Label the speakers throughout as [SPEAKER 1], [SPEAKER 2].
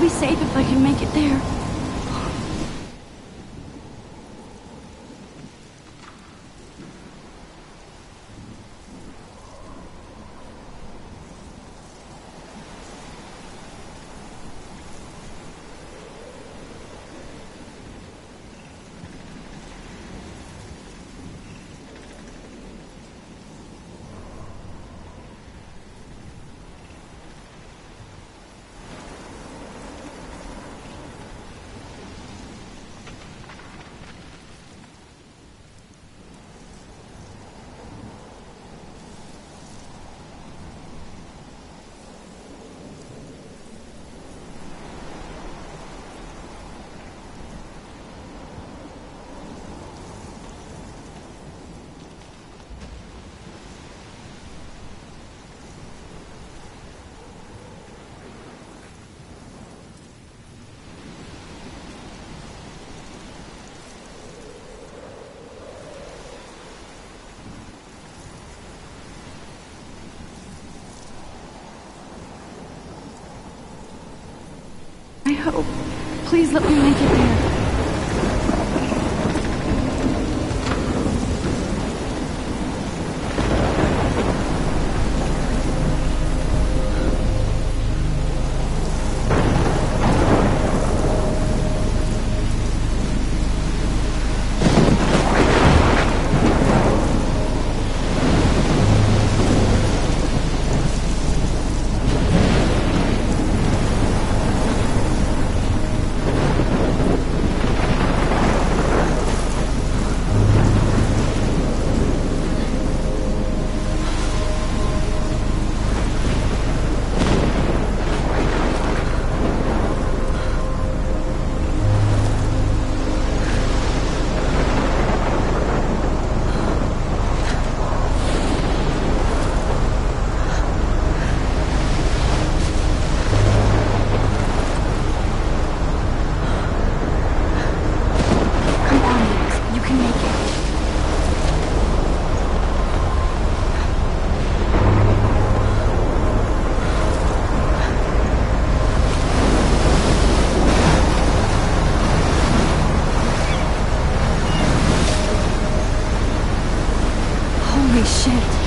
[SPEAKER 1] be safe if I can make it there. I hope. Please let me make it there. Holy shit.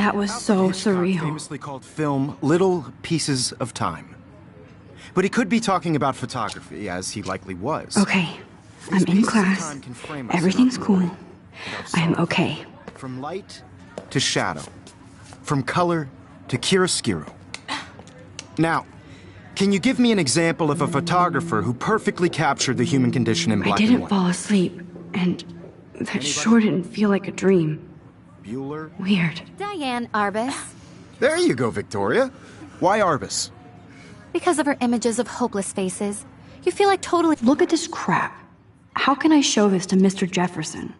[SPEAKER 1] That was so surreal.
[SPEAKER 2] Famously called film Little Pieces of Time. But he could be talking about photography, as he likely was.
[SPEAKER 1] Okay, I'm in class. Everything's cool. I'm okay.
[SPEAKER 2] From light to shadow. From color to chiaroscuro. Now, can you give me an example of a photographer who perfectly captured the human condition in black and white?
[SPEAKER 1] I didn't fall asleep, and that sure didn't feel like a dream.
[SPEAKER 2] Bueller?
[SPEAKER 1] Weird.
[SPEAKER 3] Diane Arbus.
[SPEAKER 2] There you go, Victoria. Why Arbus?
[SPEAKER 3] Because of her images of hopeless faces. You feel like totally...
[SPEAKER 1] Look at this crap. How can I show this to Mr. Jefferson?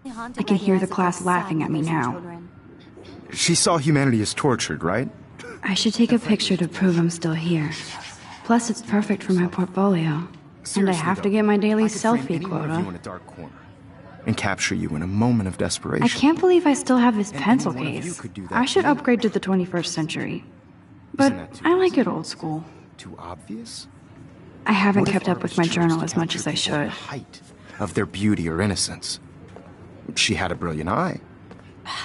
[SPEAKER 1] I can hear the class laughing at me now.
[SPEAKER 2] She saw humanity as tortured, right?
[SPEAKER 1] I should take a picture to prove I'm still here. Plus, it's perfect for my portfolio. And I have to get my daily selfie quota.
[SPEAKER 2] In a dark corner and capture you in a moment of desperation.
[SPEAKER 1] I can't believe I still have this pencil
[SPEAKER 2] any one of you
[SPEAKER 1] case.
[SPEAKER 2] could do that
[SPEAKER 1] I should
[SPEAKER 2] too.
[SPEAKER 1] upgrade to the 21st century. But I like it old school.
[SPEAKER 2] Too obvious?
[SPEAKER 1] I haven't
[SPEAKER 2] What if
[SPEAKER 1] kept up with
[SPEAKER 2] artists
[SPEAKER 1] my
[SPEAKER 2] chose
[SPEAKER 1] journal
[SPEAKER 2] to
[SPEAKER 1] as much as I
[SPEAKER 2] capture people at
[SPEAKER 1] should.
[SPEAKER 2] the height of their beauty or innocence. She had a brilliant eye.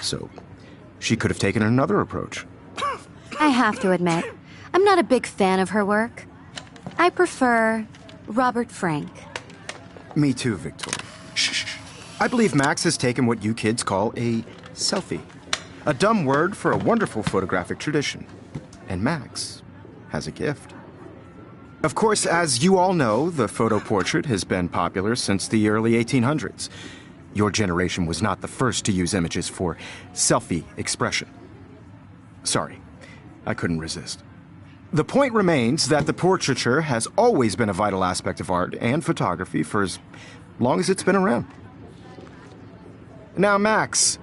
[SPEAKER 2] So, she could have taken another approach.
[SPEAKER 3] I have to admit, I'm not a big fan of her work. I prefer Robert Frank.
[SPEAKER 2] Me too, Victoria. Shh. I believe Max has taken what you kids call a selfie. A dumb word for a wonderful photographic tradition. And Max has a gift. Of course, as you all know, the photo portrait has been popular since the early 1800s. Your generation was not the first to use images for selfie expression. Sorry, I couldn't resist. The point remains that the portraiture has always been a vital aspect of art and photography for as long as it's been around. Now, Max,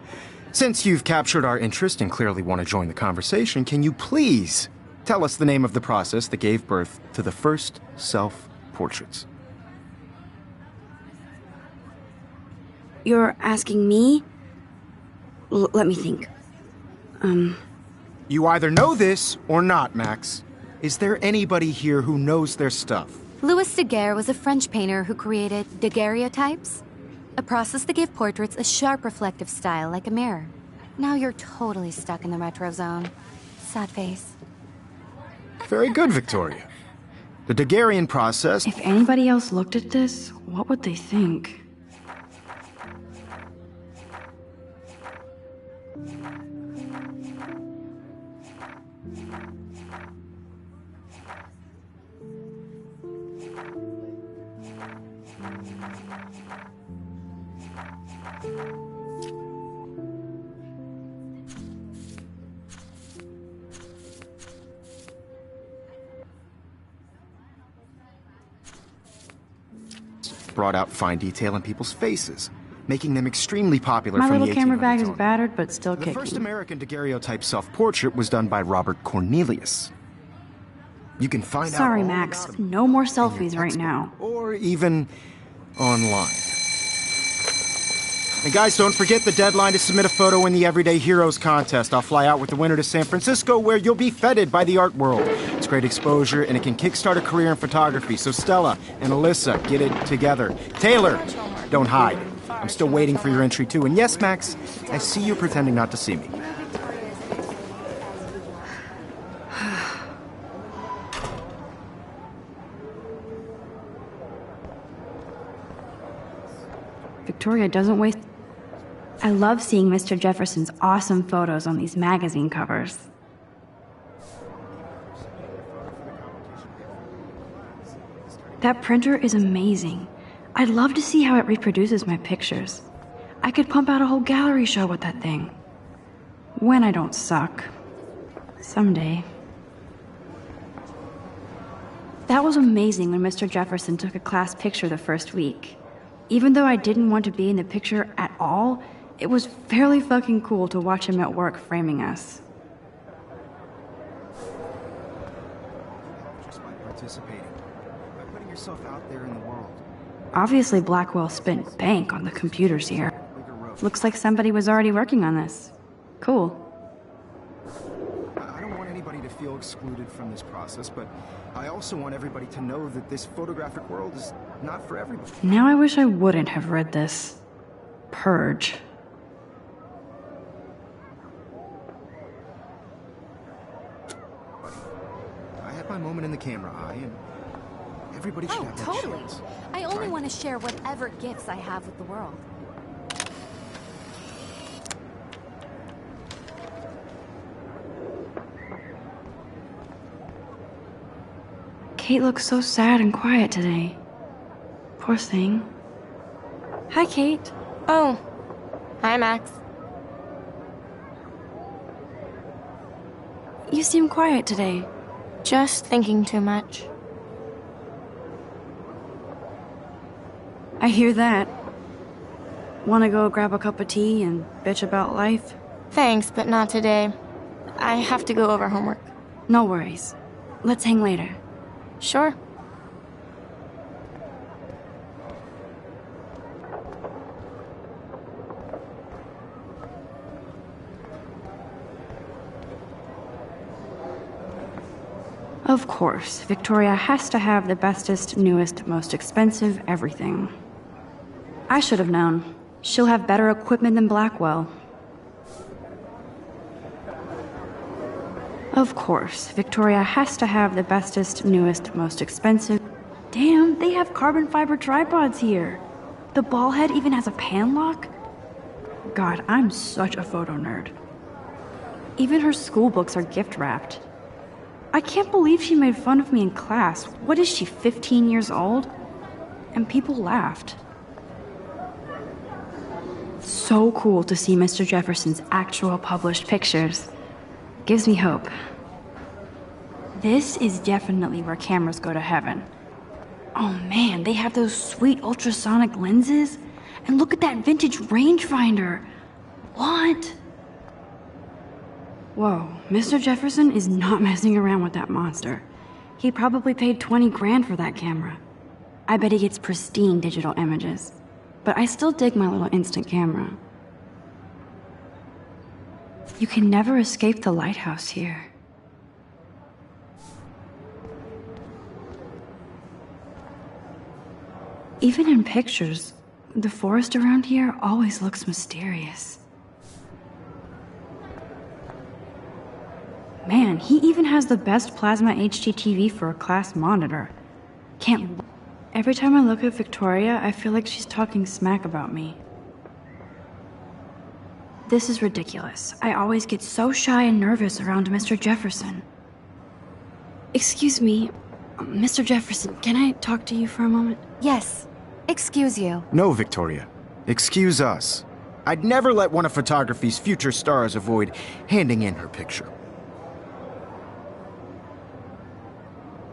[SPEAKER 2] since you've captured our interest and clearly want to join the conversation, can you please tell us the name of the process that gave birth to the first self-portraits?
[SPEAKER 1] You're asking me? Let me think.
[SPEAKER 2] You either know this or not, Max. Is there anybody here who knows their stuff?
[SPEAKER 3] Louis Daguerre was a French painter who created daguerreotypes, a process that gave portraits a sharp reflective style like a mirror. Now you're totally stuck in the retro zone. Sad face.
[SPEAKER 2] Very good, Victoria. The Daguerrean process...
[SPEAKER 1] If anybody else looked at this, what would they think?
[SPEAKER 2] brought out fine detail in people's faces, making them extremely popular
[SPEAKER 1] My
[SPEAKER 2] from
[SPEAKER 1] little
[SPEAKER 2] the
[SPEAKER 1] camera bag
[SPEAKER 2] 1800s
[SPEAKER 1] is
[SPEAKER 2] on.
[SPEAKER 1] battered, but still
[SPEAKER 2] The
[SPEAKER 1] kicking.
[SPEAKER 2] first American daguerreotype self-portrait was done by Robert Cornelius. You can find out
[SPEAKER 1] Sorry,
[SPEAKER 2] all
[SPEAKER 1] Max.
[SPEAKER 2] about him
[SPEAKER 1] No more
[SPEAKER 2] in your
[SPEAKER 1] selfies right
[SPEAKER 2] textbook,
[SPEAKER 1] now.
[SPEAKER 2] or even online. And guys, don't forget the deadline to submit a photo in the Everyday Heroes contest. I'll fly out with the winner to San Francisco, where you'll be feted by the art world. It's great exposure, and it can kickstart a career in photography. So Stella and Alyssa, get it together. Taylor, don't hide. I'm still waiting for your entry, too. And yes, Max, I see you pretending not to see me.
[SPEAKER 1] Victoria doesn't waste... I love seeing Mr. Jefferson's awesome photos on these magazine covers. That printer is amazing. I'd love to see how it reproduces my pictures. I could pump out a whole gallery show with that thing. When I don't suck. Someday. That was amazing when Mr. Jefferson took a class picture the first week. Even though I didn't want to be in the picture at all, it was fairly fucking cool to watch him at work framing us.
[SPEAKER 2] Just by participating, by putting yourself out there in the world.
[SPEAKER 1] Obviously, Blackwell spent bank on the computers here. Looks like somebody was already working on this. Cool.
[SPEAKER 2] I don't want anybody to feel excluded from this process, but I also want everybody to know that this photographic world is not for everybody.
[SPEAKER 1] Now I wish I wouldn't have read this. Purge.
[SPEAKER 2] I had my moment in the camera eye, and everybody should have that
[SPEAKER 3] Totally.
[SPEAKER 2] chance.
[SPEAKER 3] I only want to share whatever gifts I have with the world.
[SPEAKER 1] Kate looks so sad and quiet today. Poor thing. Hi, Kate.
[SPEAKER 4] Oh. Hi, Max.
[SPEAKER 1] You seem quiet today.
[SPEAKER 4] Just thinking too much.
[SPEAKER 1] I hear that. Wanna go grab a cup of tea and bitch about life?
[SPEAKER 4] Thanks, but not today. I have to go over homework.
[SPEAKER 1] No worries. Let's hang later.
[SPEAKER 4] Sure.
[SPEAKER 1] Of course, Victoria has to have the bestest, newest, most expensive everything. I should have known. She'll have better equipment than Blackwell. Of course, Victoria has to have the bestest, newest, most expensive... Damn, they have carbon fiber tripods here. The ball head even has a pan lock? God, I'm such a photo nerd. Even her school books are gift wrapped. I can't believe she made fun of me in class. What is she, 15 years old? And people laughed. So cool to see Mr. Jefferson's actual published pictures. Gives me hope. This is definitely where cameras go to heaven. Oh man, they have those sweet ultrasonic lenses. And look at that vintage rangefinder. What? Whoa, Mr. Jefferson is not messing around with that monster. He probably paid 20 grand for that camera. I bet he gets pristine digital images. But I still dig my little instant camera. You can never escape the lighthouse here. Even in pictures, the forest around here always looks mysterious. Man, he even has the best plasma HDTV for a class monitor. Every time I look at Victoria, I feel like she's talking smack about me. This is ridiculous. I always get so shy and nervous around Mr. Jefferson. Excuse me, Mr. Jefferson, can I talk to you for a moment?
[SPEAKER 3] Yes. Excuse you.
[SPEAKER 2] No, Victoria. Excuse us. I'd never let one of photography's future stars avoid handing in her picture.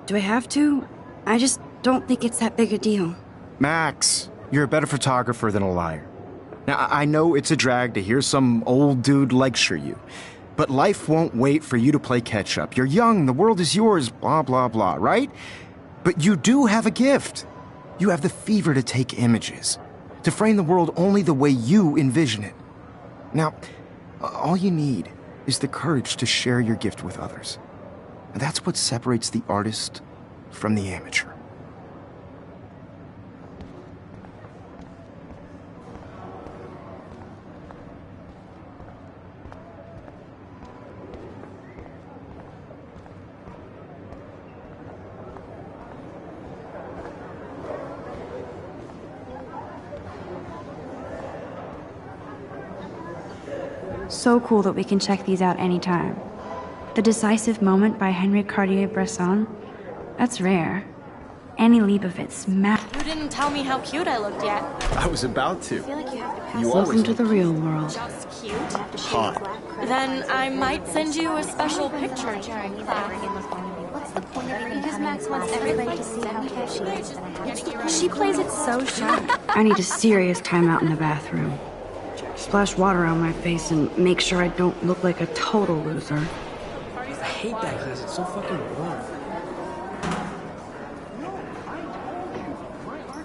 [SPEAKER 1] Do I have to? I just don't think it's that big a deal.
[SPEAKER 2] Max, you're a better photographer than a liar. Now, I know it's a drag to hear some old dude lecture you, but life won't wait for you to play catch-up. You're young, the world is yours, blah, blah, blah, right? But you do have a gift. You have the fever to take images, to frame the world only the way you envision it. Now, all you need is the courage to share your gift with others. And that's what separates the artist from the amateur.
[SPEAKER 1] So cool that we can check these out anytime. The Decisive Moment by Henry Cartier-Bresson. That's rare. Annie Leibovitz smacked.
[SPEAKER 4] You didn't tell me how cute I looked yet.
[SPEAKER 2] I was about to.
[SPEAKER 4] I feel like you have to pass.
[SPEAKER 1] Welcome to the real world.
[SPEAKER 4] Just cute.
[SPEAKER 2] Hot.
[SPEAKER 4] Then I might send you a special picture during class.
[SPEAKER 3] What's the point of even because Max wants everybody to see how cute she is.
[SPEAKER 1] She plays it so shy. I need a serious timeout in the bathroom. Splash water on my face and make sure I don't look like a total loser.
[SPEAKER 5] I hate that class. It's so fucking boring.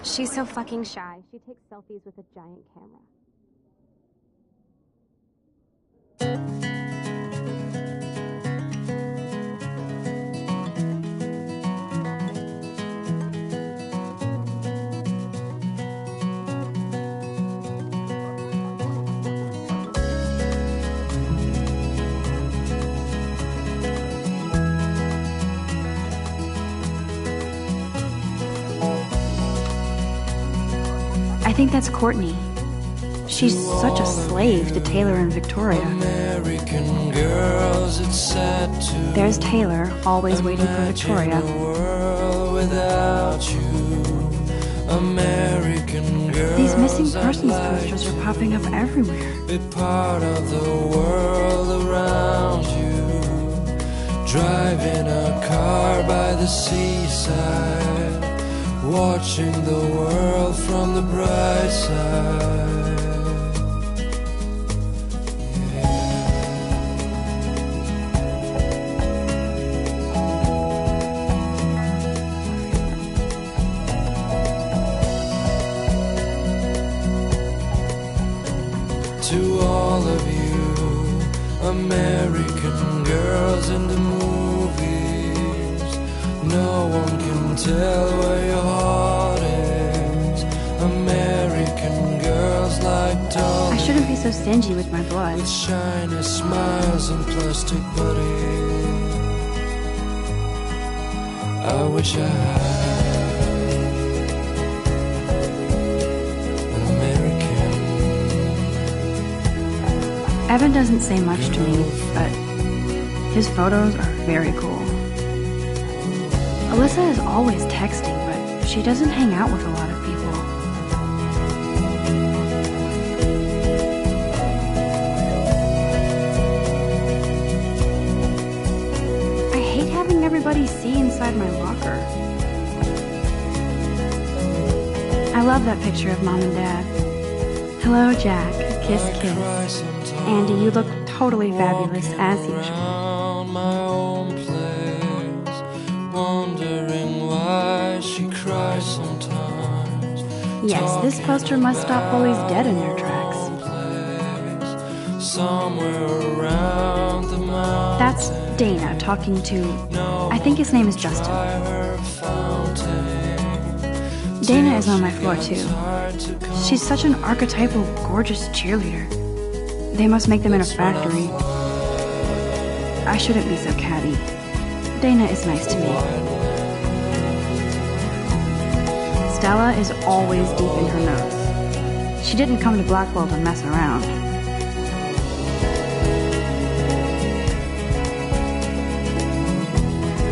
[SPEAKER 3] She's so fucking shy. She takes selfies with a giant camera.
[SPEAKER 1] I think that's Courtney. She's such a slave to Taylor and Victoria.
[SPEAKER 6] American girls, it's sad to
[SPEAKER 1] There's Taylor, always waiting for Victoria.
[SPEAKER 6] imagine a world without you. American girls,
[SPEAKER 1] These missing
[SPEAKER 6] I'd
[SPEAKER 1] persons
[SPEAKER 6] like
[SPEAKER 1] posters are popping up everywhere.
[SPEAKER 6] be part of the world around you. Driving a car by the seaside, watching the world from the bright side. To all of you American girls in the movies, no one can tell where your heart is. American girls like dolls
[SPEAKER 1] I shouldn't be so stingy with my blood.
[SPEAKER 6] with shiny smiles and plastic bodies. I wish I had an American.
[SPEAKER 1] Evan doesn't say much to me, but his photos are very cool. Alyssa is always texting, but she doesn't hang out with a lot of people. I hate having everybody inside my locker. I love that picture of Mom and Dad. Hello, Jack. Kiss, kiss. Andy, you look totally fabulous, as usual.
[SPEAKER 6] My own place, wondering why she cries sometimes.
[SPEAKER 1] Yes, this poster must stop bullies dead in their tracks.
[SPEAKER 6] Somewhere around the mountain.
[SPEAKER 1] That's Dana talking to, I think his name is Justin. Dana is on my floor too. She's such an archetypal, gorgeous cheerleader. They must make them in a factory. I shouldn't be so catty. Dana is nice to me. Stella is always deep in her notes. She didn't come to Blackwell to mess around.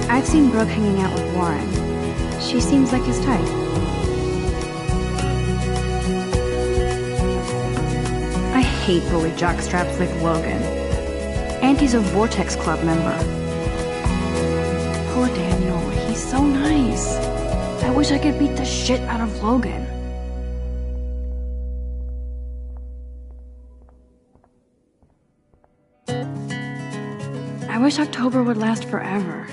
[SPEAKER 1] I've seen Brooke hanging out with Warren. She seems like his type. I hate bully jockstraps like Logan. And he's a Vortex Club member. Poor Daniel, he's so nice. I wish I could beat the shit out of Logan. I wish October would last forever.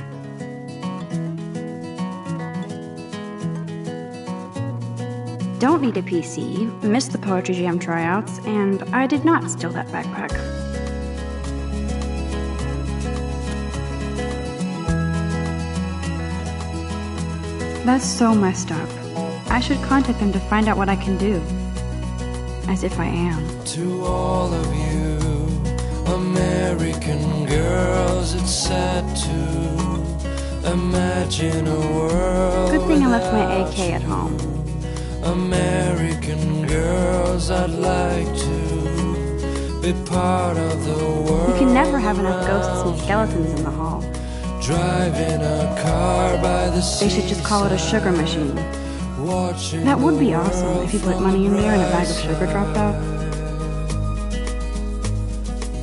[SPEAKER 1] Don't need a PC, missed the Poetry Jam tryouts, and I did not steal that backpack. That's so messed up. I should contact them to find out what I can do. As if I am.
[SPEAKER 6] To all of you, American girls, it's sad to imagine a world.
[SPEAKER 1] Good thing I left my AK at home.
[SPEAKER 6] American girls, I'd like to be part of the world.
[SPEAKER 1] You can never have enough ghosts and skeletons in the hall.
[SPEAKER 6] Driving a car by the
[SPEAKER 1] They should just call it a sugar machine. That would be awesome if you put money in there and a bag of sugar dropped out.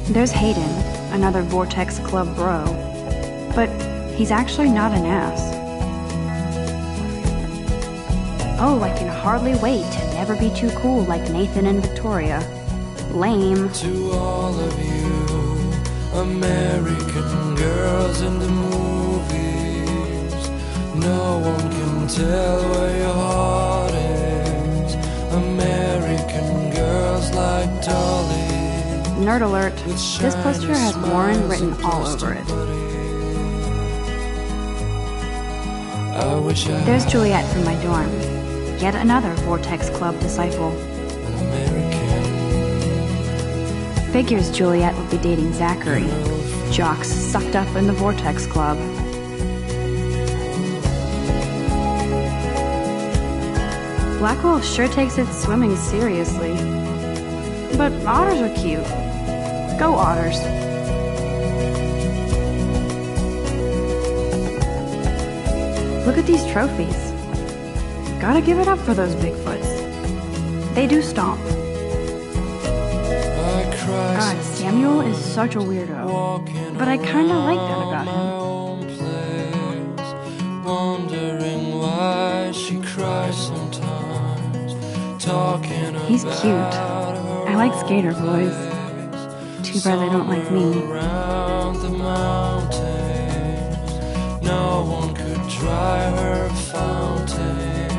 [SPEAKER 1] There's Hayden, another Vortex Club bro. But he's actually not an ass. Oh, I can hardly wait to never be too cool like Nathan and Victoria. Lame.
[SPEAKER 6] To all of you, American girls in the movies, no one can tell where your heart is. American girls like Dolly.
[SPEAKER 1] Nerd alert, this poster has Warren written all over it. There's Juliet from my dorm. Yet another Vortex Club disciple. Figures Juliet would be dating Zachary. Jocks sucked up in the Vortex Club. Blackwell sure takes its swimming seriously. But otters are cute. Go otters. Look at these trophies. Gotta give it up for those Bigfoots. They do stomp. God, Samuel is such a weirdo. But I kinda like that about him.
[SPEAKER 6] Wondering why she cries sometimes.
[SPEAKER 1] He's cute. I like skater boys. Too bad they don't like me.
[SPEAKER 6] Around the mountains, no one could dry her fountain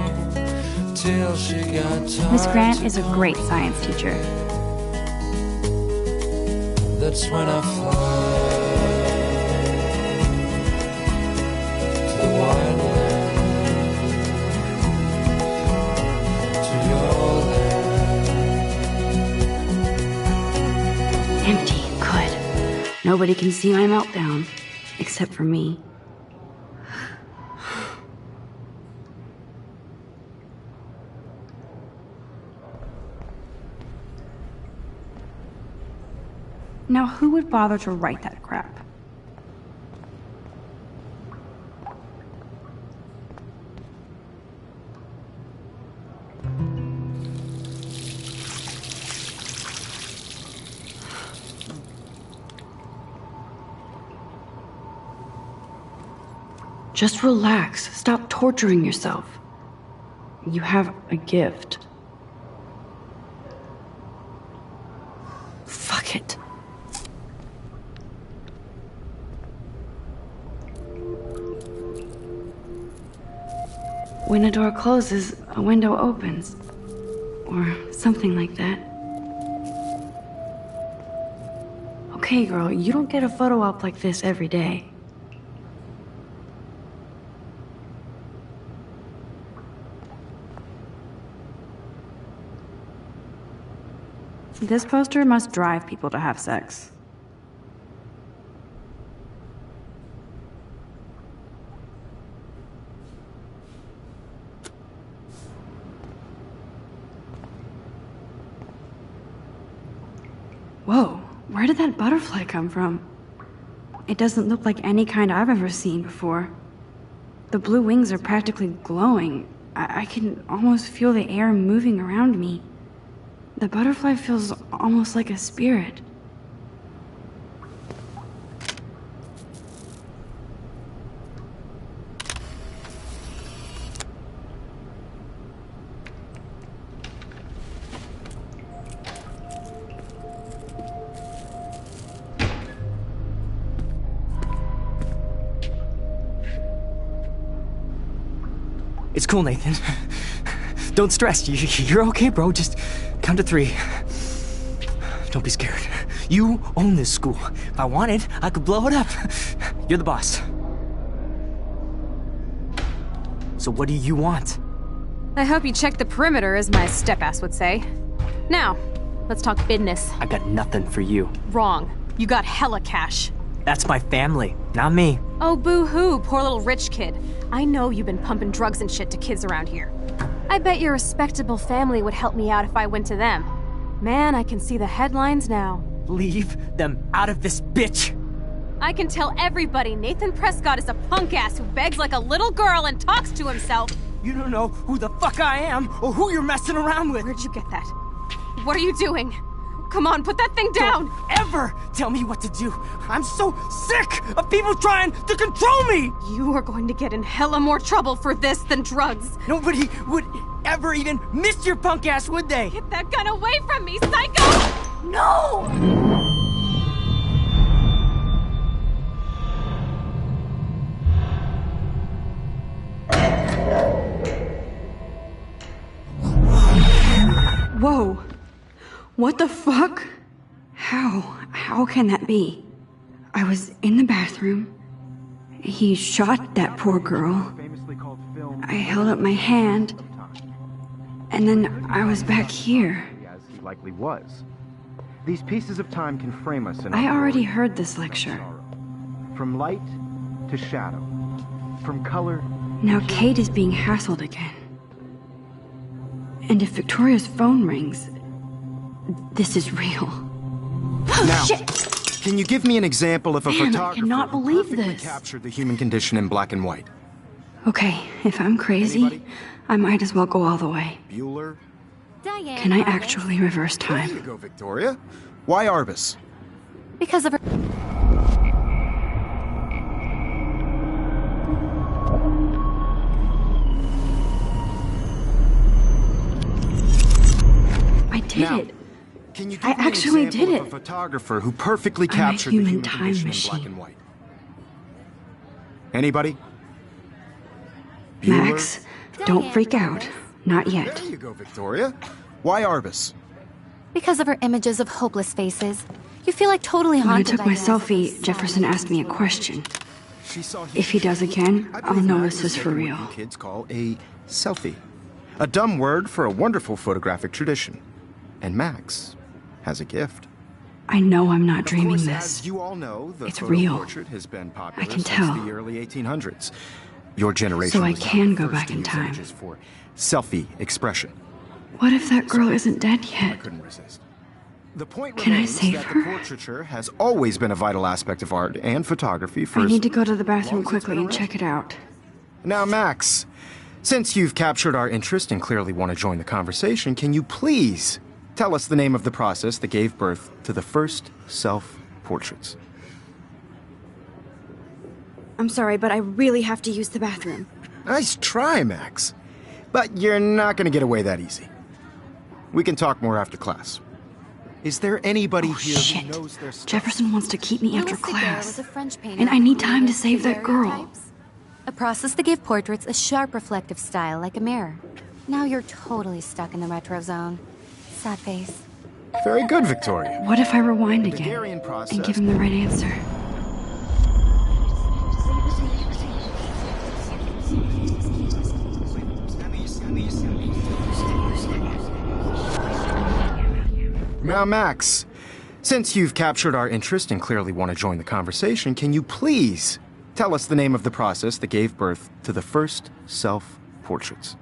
[SPEAKER 6] till she got tired.
[SPEAKER 1] Miss Grant is a great science teacher.
[SPEAKER 6] That's when I fly to the wild land, to your land.
[SPEAKER 1] Empty. Good. Nobody can see my meltdown. Except for me. Now, who would bother to write that crap? Just relax. Stop torturing yourself. You have a gift. Fuck it. When a door closes, a window opens. Or something like that. Okay, girl, you don't get a photo op like this every day. This poster must drive people to have sex. Whoa, where did that butterfly come from? It doesn't look like any kind I've ever seen before. The blue wings are practically glowing. I can almost feel the air moving around me. The butterfly feels almost like a spirit.
[SPEAKER 5] It's cool, Nathan. Don't stress. You're okay, bro. Just count to 3. Don't be scared. You own this school. If I wanted, I could blow it up. You're the boss. So what do you want?
[SPEAKER 7] I hope you checked the perimeter, as my step-ass would say. Now, let's talk business.
[SPEAKER 5] I got nothing for you.
[SPEAKER 7] Wrong. You got hella cash.
[SPEAKER 5] That's my family, not me.
[SPEAKER 7] Oh, boo-hoo, poor little rich kid. I know you've been pumping drugs and shit to kids around here. I bet your respectable family would help me out if I went to them. Man, I can see the headlines now.
[SPEAKER 5] Leave them out of this bitch!
[SPEAKER 7] I can tell everybody Nathan Prescott is a punk ass who begs like a little girl and talks to himself.
[SPEAKER 5] You don't know who the fuck I am or who you're messing around with.
[SPEAKER 7] Where'd you get that? What are you doing? Come on, put that thing down!
[SPEAKER 5] Don't ever tell me what to do! I'm so sick of people trying to control me!
[SPEAKER 7] You are going to get in hella more trouble for this than drugs.
[SPEAKER 5] Nobody would ever even miss your punk ass, would they?
[SPEAKER 7] Get that gun away from me, psycho! No!
[SPEAKER 1] Whoa. What the fuck? How can that be? I was in the bathroom. He shot that poor girl. I held up my hand. And then I was back here.
[SPEAKER 2] As he likely was. These pieces of time can frame us in
[SPEAKER 1] I
[SPEAKER 2] our
[SPEAKER 1] already
[SPEAKER 2] glory
[SPEAKER 1] heard this lecture.
[SPEAKER 2] sorrow. From light to shadow. From color.
[SPEAKER 1] Now Kate is being hassled again. And if Victoria's phone rings, this is real.
[SPEAKER 2] Now,
[SPEAKER 1] Shit!
[SPEAKER 2] can you give me an example of a
[SPEAKER 1] Damn, I
[SPEAKER 2] photographer
[SPEAKER 1] cannot
[SPEAKER 2] who
[SPEAKER 1] believe
[SPEAKER 2] perfectly
[SPEAKER 1] this.
[SPEAKER 2] captured the human condition in black and white?
[SPEAKER 1] Okay, if I'm crazy,
[SPEAKER 2] Anybody?
[SPEAKER 1] I might as well go all the way.
[SPEAKER 2] Bueller?
[SPEAKER 3] Diane.
[SPEAKER 1] Can I
[SPEAKER 3] Arbus.
[SPEAKER 1] actually reverse
[SPEAKER 2] There you
[SPEAKER 1] time?
[SPEAKER 2] go, Victoria. Why Arbus?
[SPEAKER 3] Because of her.
[SPEAKER 1] I did
[SPEAKER 2] Now,
[SPEAKER 1] it.
[SPEAKER 2] Can you give
[SPEAKER 1] I
[SPEAKER 2] me
[SPEAKER 1] actually
[SPEAKER 2] an example
[SPEAKER 1] did
[SPEAKER 2] of
[SPEAKER 1] it.
[SPEAKER 2] a photographer who perfectly
[SPEAKER 1] I'm a
[SPEAKER 2] captured the
[SPEAKER 1] human
[SPEAKER 2] human
[SPEAKER 1] time
[SPEAKER 2] condition in
[SPEAKER 1] machine.
[SPEAKER 2] black and white? Anybody? Bueller?
[SPEAKER 1] Max, don't freak out. Not yet.
[SPEAKER 2] There you go, Victoria. Why Arbus?
[SPEAKER 3] Because of her images of hopeless faces. You feel like totally
[SPEAKER 1] When I
[SPEAKER 3] haunted
[SPEAKER 1] took
[SPEAKER 3] by
[SPEAKER 1] my
[SPEAKER 3] her as
[SPEAKER 1] selfie,
[SPEAKER 3] sad
[SPEAKER 1] Jefferson
[SPEAKER 3] and
[SPEAKER 1] asked me a
[SPEAKER 3] obscure.
[SPEAKER 1] question.
[SPEAKER 2] She saw
[SPEAKER 1] If he does again,
[SPEAKER 2] I
[SPEAKER 1] I'll
[SPEAKER 2] believe
[SPEAKER 1] know
[SPEAKER 2] Max
[SPEAKER 1] this
[SPEAKER 2] has
[SPEAKER 1] is for
[SPEAKER 2] taken
[SPEAKER 1] real.
[SPEAKER 2] what you kids call a selfie. A dumb word for a wonderful photographic tradition. And Max has a gift.
[SPEAKER 1] I know I'm not
[SPEAKER 2] Of
[SPEAKER 1] dreaming
[SPEAKER 2] course,
[SPEAKER 1] this.
[SPEAKER 2] as you all know, the
[SPEAKER 1] It's
[SPEAKER 2] photo
[SPEAKER 1] real.
[SPEAKER 2] portrait has been popular
[SPEAKER 1] I can
[SPEAKER 2] since
[SPEAKER 1] tell.
[SPEAKER 2] the early 1800s. Your generation
[SPEAKER 1] So I
[SPEAKER 2] was not
[SPEAKER 1] can
[SPEAKER 2] the
[SPEAKER 1] go
[SPEAKER 2] first
[SPEAKER 1] back
[SPEAKER 2] to
[SPEAKER 1] in
[SPEAKER 2] use
[SPEAKER 1] time.
[SPEAKER 2] images for selfie expression.
[SPEAKER 1] What if that girl isn't dead
[SPEAKER 2] I
[SPEAKER 1] yet?
[SPEAKER 2] couldn't resist. The point
[SPEAKER 1] Can I
[SPEAKER 2] remains
[SPEAKER 1] save
[SPEAKER 2] that
[SPEAKER 1] her?
[SPEAKER 2] the portraiture has always been a vital aspect of art and photography for
[SPEAKER 1] I
[SPEAKER 2] as
[SPEAKER 1] need to go to the bathroom
[SPEAKER 2] long as it's
[SPEAKER 1] quickly
[SPEAKER 2] been
[SPEAKER 1] and
[SPEAKER 2] around.
[SPEAKER 1] check it out.
[SPEAKER 2] Now, Max, since you've captured our interest and clearly want to join the conversation, can you please tell us the name of the process that gave birth to the first self-portraits?
[SPEAKER 1] I'm sorry, but I really have to use the bathroom.
[SPEAKER 2] Nice try, Max. But you're not gonna get away that easy. We can talk more after class. Is there anybody here
[SPEAKER 1] Shit.
[SPEAKER 2] who knows their stuff?
[SPEAKER 1] Jefferson wants to keep me after
[SPEAKER 3] Louis Daguerre
[SPEAKER 1] class.
[SPEAKER 3] was a French painter
[SPEAKER 1] And I
[SPEAKER 3] who
[SPEAKER 1] need time to
[SPEAKER 3] created
[SPEAKER 1] save that girl.
[SPEAKER 3] daguerreotypes, a process that gave portraits a sharp reflective style like a mirror. Now you're totally stuck in the retro zone. Sad face.
[SPEAKER 2] Very good, Victoria.
[SPEAKER 1] What if I rewind
[SPEAKER 2] The
[SPEAKER 1] again
[SPEAKER 2] Daguerrean process.
[SPEAKER 1] and give him the right answer?
[SPEAKER 2] Now, Max, since you've captured our interest and clearly want to join the conversation, can you please tell us the name of the process that gave birth to the first self-portraits?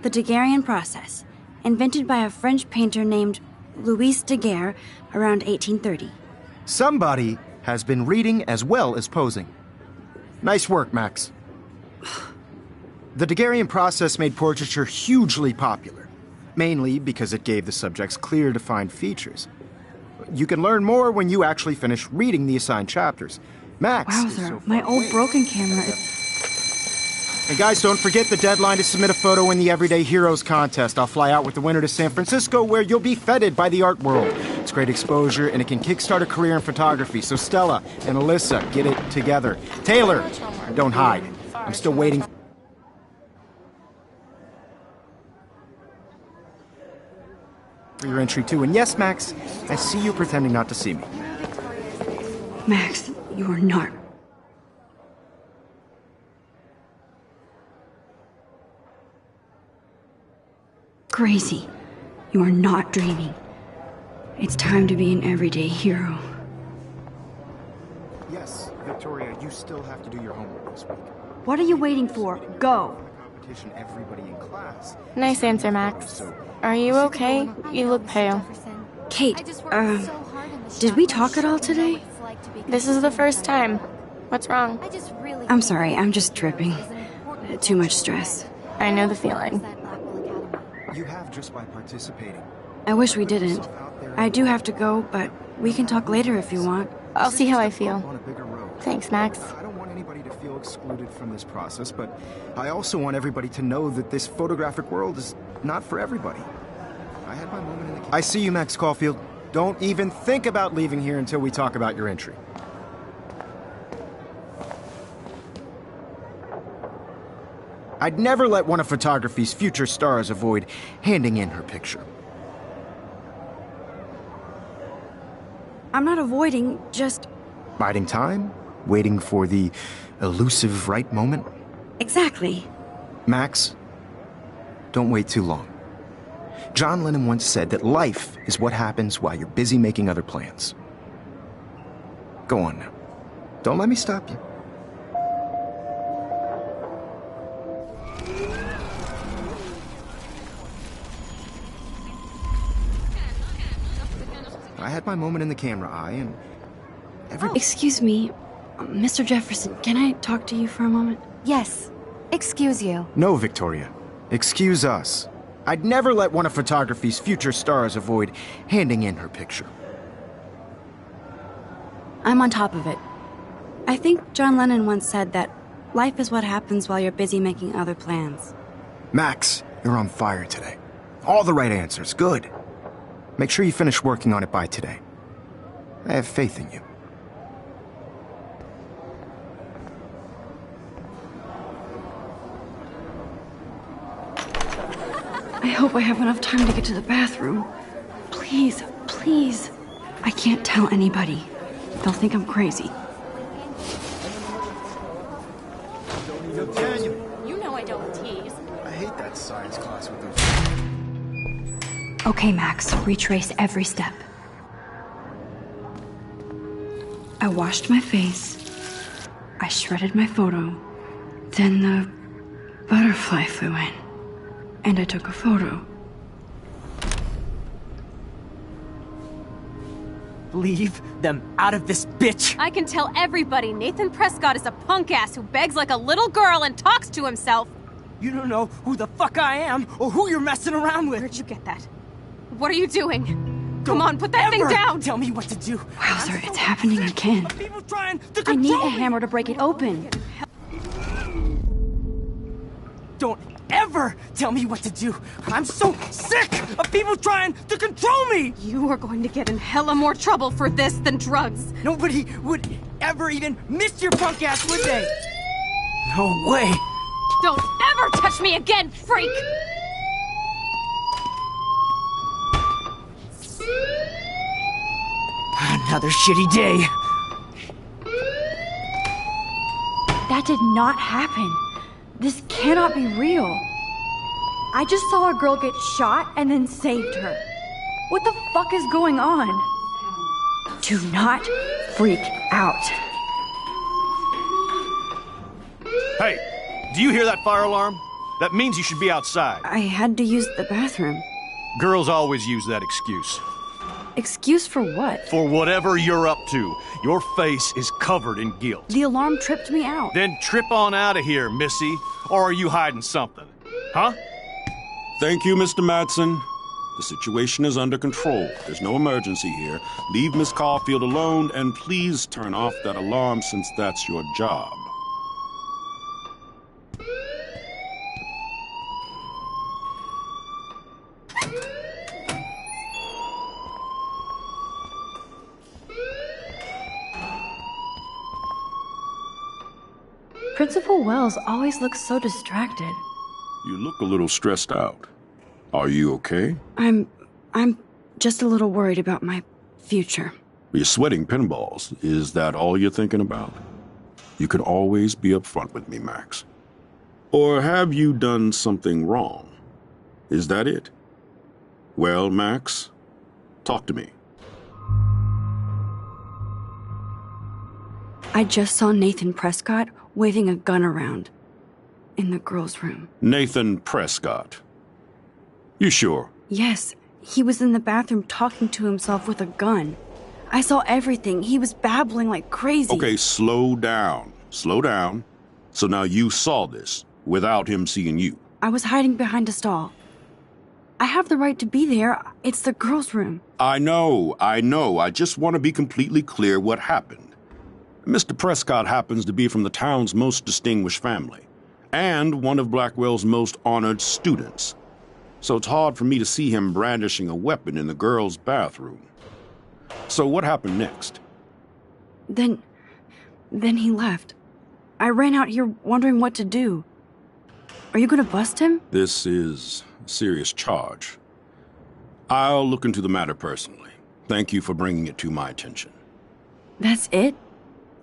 [SPEAKER 1] The Daguerrean process, invented by a French painter named Louis Daguerre around 1830.
[SPEAKER 2] Somebody has been reading as well as posing. Nice work, Max. The Daguerrean process made portraiture hugely popular, mainly because it gave the subjects clear, defined features. You can learn more when you actually finish reading the assigned chapters. Max is so
[SPEAKER 1] Wowzer,
[SPEAKER 2] far
[SPEAKER 1] my old
[SPEAKER 2] away.
[SPEAKER 1] broken camera is...
[SPEAKER 2] And guys, don't forget the deadline to submit a photo in the Everyday Heroes contest. I'll fly out with the winner to San Francisco, where you'll be feted by the art world. It's great exposure, and it can kickstart a career in photography. So Stella and Alyssa, get it together. Taylor, don't hide. I'm still waiting for your entry too. And yes, Max, I see you pretending not to see me.
[SPEAKER 1] Max, you are not... crazy. You are not dreaming. It's time to be an everyday hero.
[SPEAKER 2] Yes, Victoria, you still have to do your homework this week.
[SPEAKER 1] What are you waiting for? Go!
[SPEAKER 2] Competition, everybody in class.
[SPEAKER 4] Nice answer, Max. Are you okay? You look pale.
[SPEAKER 1] Kate, did we talk at all today?
[SPEAKER 4] This is the first time. What's wrong?
[SPEAKER 1] I'm sorry, I'm just tripping. Too much stress.
[SPEAKER 4] I know the feeling.
[SPEAKER 2] You have just by participating.
[SPEAKER 1] I wish we didn't. I do have to go, but we can talk later if you want.
[SPEAKER 4] I'll see how I feel.
[SPEAKER 2] On a bigger road.
[SPEAKER 4] Thanks, Max.
[SPEAKER 2] I don't want anybody to feel excluded from this process, but I also want everybody to know that this photographic world is not for everybody. I had my moment in the... I see you, Max Caulfield. Don't even think about leaving here until we talk about your entry. I'd never let one of photography's future stars avoid handing in her picture.
[SPEAKER 1] I'm not avoiding, just...
[SPEAKER 2] Biding time? Waiting for the elusive right moment?
[SPEAKER 1] Exactly.
[SPEAKER 2] Max, don't wait too long. John Lennon once said that life is what happens while you're busy making other plans. Go on now. Don't let me stop you. I had my moment in the camera eye, and
[SPEAKER 1] Excuse me, Mr. Jefferson, can I talk to you for a moment?
[SPEAKER 3] Yes. Excuse you.
[SPEAKER 2] No, Victoria. Excuse us. I'd never let one of photography's future stars avoid handing in her picture.
[SPEAKER 1] I'm on top of it. I think John Lennon once said that life is what happens while you're busy making other plans.
[SPEAKER 2] Max, you're on fire today. All the right answers. Good. Make sure you finish working on it by today. I have faith in you.
[SPEAKER 1] I hope I have enough time to get to the bathroom. Please, please. I can't tell anybody. They'll think I'm crazy.
[SPEAKER 7] You know I don't tease.
[SPEAKER 2] I hate that science class with those...
[SPEAKER 1] Okay, Max, retrace every step. I washed my face. I shredded my photo. Then the butterfly flew in. And I took a photo.
[SPEAKER 5] Leave them out of this bitch!
[SPEAKER 7] I can tell everybody Nathan Prescott is a punk ass who begs like a little girl and talks to himself.
[SPEAKER 5] You don't know who the fuck I am or who you're messing around with!
[SPEAKER 7] Where'd you get that? What are you doing? Come on, put that thing down!
[SPEAKER 5] Tell me what to do.
[SPEAKER 1] Wowzer, it's happening again.
[SPEAKER 5] People trying to
[SPEAKER 1] I need
[SPEAKER 5] control
[SPEAKER 1] a
[SPEAKER 5] me.
[SPEAKER 1] hammer to break it open.
[SPEAKER 5] Don't ever tell me what to do. I'm so sick of people trying to control me.
[SPEAKER 7] You are going to get in hella more trouble for this than drugs.
[SPEAKER 5] Nobody would ever even miss your punk ass, would they? No way.
[SPEAKER 7] Don't ever touch me again, freak!
[SPEAKER 5] Another shitty day.
[SPEAKER 1] That did not happen. This cannot be real. I just saw a girl get shot and then saved her. What the fuck is going on? Do not freak out.
[SPEAKER 8] Hey, do you hear that fire alarm? That means you should be outside.
[SPEAKER 1] I had to use the bathroom.
[SPEAKER 8] Girls always use that excuse.
[SPEAKER 1] Excuse for what?
[SPEAKER 8] For whatever you're up to, your face is covered in guilt.
[SPEAKER 1] The alarm tripped me out.
[SPEAKER 8] Then trip on out of here, Missy. Or are you hiding something? Huh?
[SPEAKER 9] Thank you, Mr. Madsen. The situation is under control. There's no emergency here. Leave Miss Caulfield alone, and please turn off that alarm since that's your job.
[SPEAKER 1] Principal Wells always looks so distracted.
[SPEAKER 9] You look a little stressed out. Are you okay?
[SPEAKER 1] I'm just a little worried about my future.
[SPEAKER 9] You're sweating pinballs. Is that all you're thinking about? You can always be upfront with me, Max. Or have you done something wrong? Is that it? Well, Max, talk to me.
[SPEAKER 1] I just saw Nathan Prescott waving a gun around in the girls' room.
[SPEAKER 9] Nathan Prescott. You sure?
[SPEAKER 1] Yes, he was in the bathroom talking to himself with a gun. I saw everything. He was babbling like crazy.
[SPEAKER 9] Okay, slow down. Slow down. So now you saw this without him seeing you.
[SPEAKER 1] I was hiding behind a stall. I have the right to be there. It's the girls' room.
[SPEAKER 9] I know. I just want to be completely clear what happened. Mr. Prescott happens to be from the town's most distinguished family, and one of Blackwell's most honored students. So it's hard for me to see him brandishing a weapon in the girls' bathroom. So what happened next?
[SPEAKER 1] Then he left. I ran out here wondering what to do. Are you gonna bust him?
[SPEAKER 9] This is a serious charge. I'll look into the matter personally. Thank you for bringing it to my attention.
[SPEAKER 1] That's it?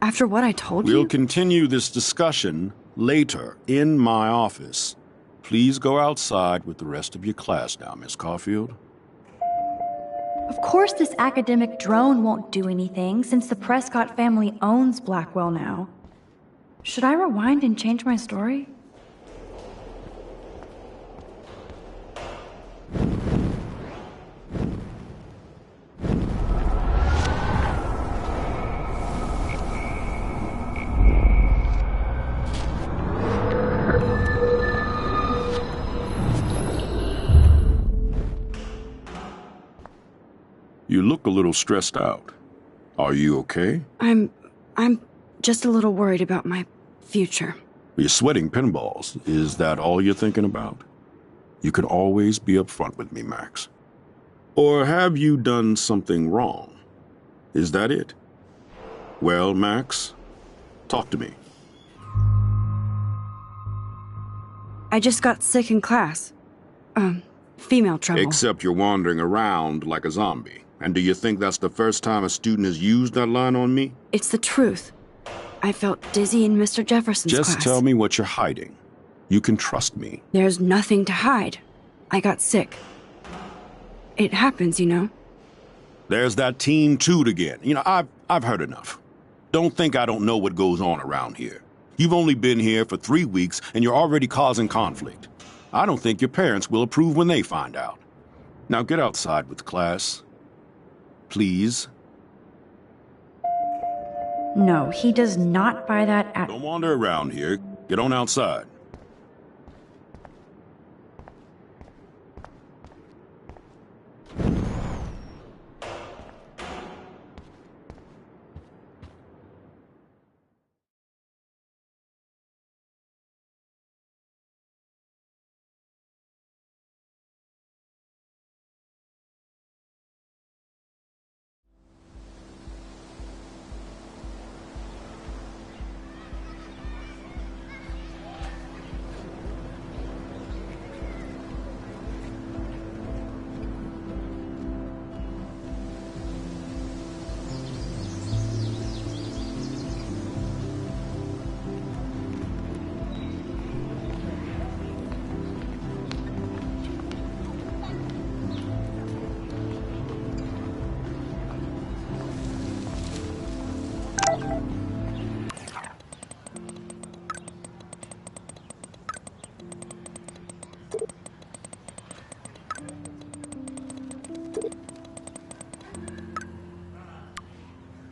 [SPEAKER 1] After what I told
[SPEAKER 9] We'll
[SPEAKER 1] you?
[SPEAKER 9] continue this discussion later in my office. Please go outside with the rest of your class now, Miss Caulfield.
[SPEAKER 10] Of course this academic drone won't do anything since the Prescott family owns Blackwell now.
[SPEAKER 1] Should I rewind and change my story?
[SPEAKER 9] You look a little stressed out. Are you okay?
[SPEAKER 1] I'm just a little worried about my future.
[SPEAKER 9] You're sweating pinballs. Is that all you're thinking about? You can always be upfront with me, Max. Or have you done something wrong? Is that it? Well, Max, talk to me.
[SPEAKER 1] I just got sick in class. Female trouble.
[SPEAKER 9] Except you're wandering around like a zombie. And do you think that's the first time a student has used that line on me?
[SPEAKER 1] It's the truth. I felt dizzy in Mr. Jefferson's class.
[SPEAKER 9] Just tell me what you're hiding. You can trust me.
[SPEAKER 1] There's nothing to hide. I got sick. It happens, you know.
[SPEAKER 9] There's that teen toot again. You know, I've heard enough. Don't think I don't know what goes on around here. You've only been here for 3 weeks and you're already causing conflict. I don't think your parents will approve when they find out. Now get outside with class. Please.
[SPEAKER 10] No, he does not buy that at—
[SPEAKER 9] Don't wander around here. Get on outside.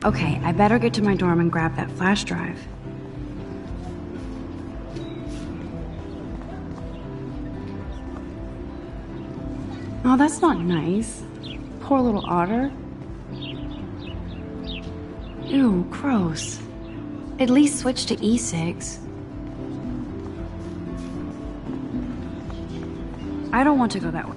[SPEAKER 1] Okay, I better get to my dorm and grab that flash drive. Oh, that's not nice. Poor little otter. Ew, gross. At least switch to e-cigs. I don't want to go that way.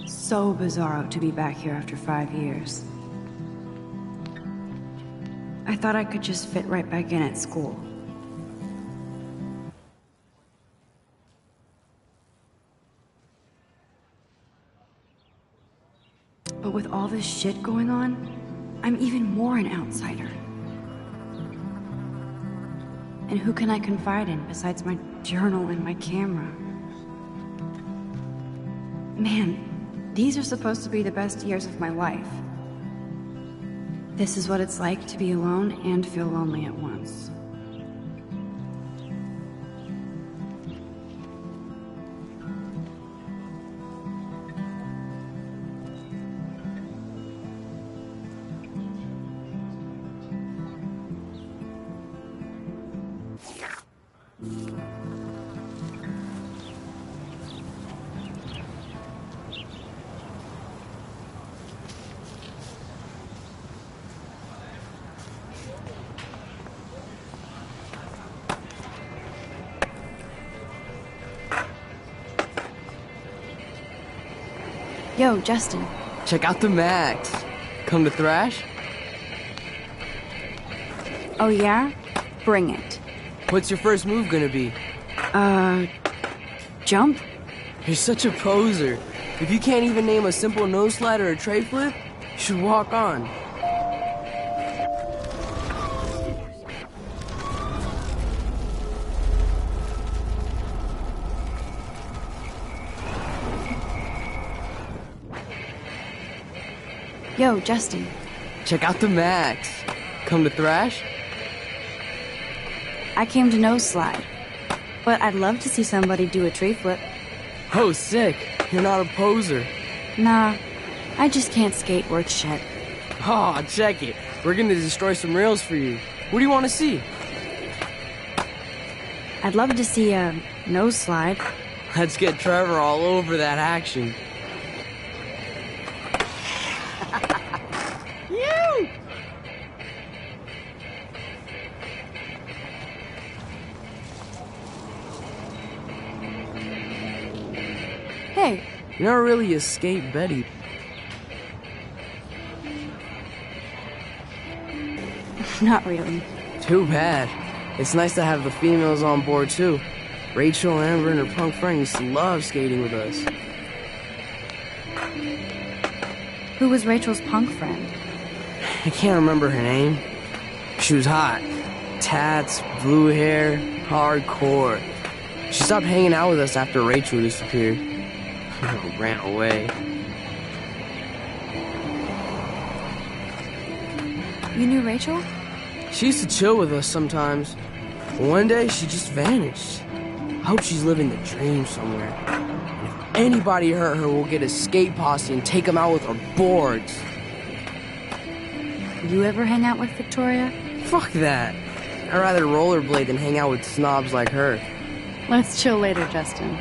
[SPEAKER 1] So bizarro to be back here after 5 years. I thought I could just fit right back in at school. But with all this shit going on, I'm even more an outsider. And who can I confide in besides my journal and my camera? Man, these are supposed to be the best years of my life. This is what it's like to be alone and feel lonely at once. Yo, Justin.
[SPEAKER 11] Check out the Max. Come to thrash?
[SPEAKER 1] Oh yeah? Bring it.
[SPEAKER 11] What's your first move gonna be?
[SPEAKER 1] Jump?
[SPEAKER 11] You're such a poser. If you can't even name a simple nose slide or a tray flip, you should walk on.
[SPEAKER 1] Yo, Justin.
[SPEAKER 11] Check out the Max. Come to thrash?
[SPEAKER 1] I came to nose slide. But I'd love to see somebody do a tree flip.
[SPEAKER 11] Oh, sick. You're not a poser.
[SPEAKER 1] Nah, I just can't skate worth shit.
[SPEAKER 11] Oh, check it. We're gonna destroy some rails for you. What do you want to see?
[SPEAKER 1] I'd love to see a nose slide.
[SPEAKER 11] Let's get Trevor all over that action. You!
[SPEAKER 1] Hey.
[SPEAKER 11] You're not really a skate Betty.
[SPEAKER 1] Not really.
[SPEAKER 11] Too bad. It's nice to have the females on board too. Rachel, Amber, and her punk friend used to love skating with us.
[SPEAKER 1] Who was Rachel's punk friend?
[SPEAKER 11] I can't remember her name. She was hot. Tats, blue hair, hardcore. She stopped hanging out with us after Rachel disappeared. Ran away.
[SPEAKER 1] You knew Rachel?
[SPEAKER 11] She used to chill with us sometimes. But one day, she just vanished. I hope she's living the dream somewhere. And if anybody hurt her, we'll get a skate posse and take them out with our boards.
[SPEAKER 1] You ever hang out with Victoria?
[SPEAKER 11] Fuck that. I'd rather rollerblade than hang out with snobs like her.
[SPEAKER 1] Let's chill later, Justin.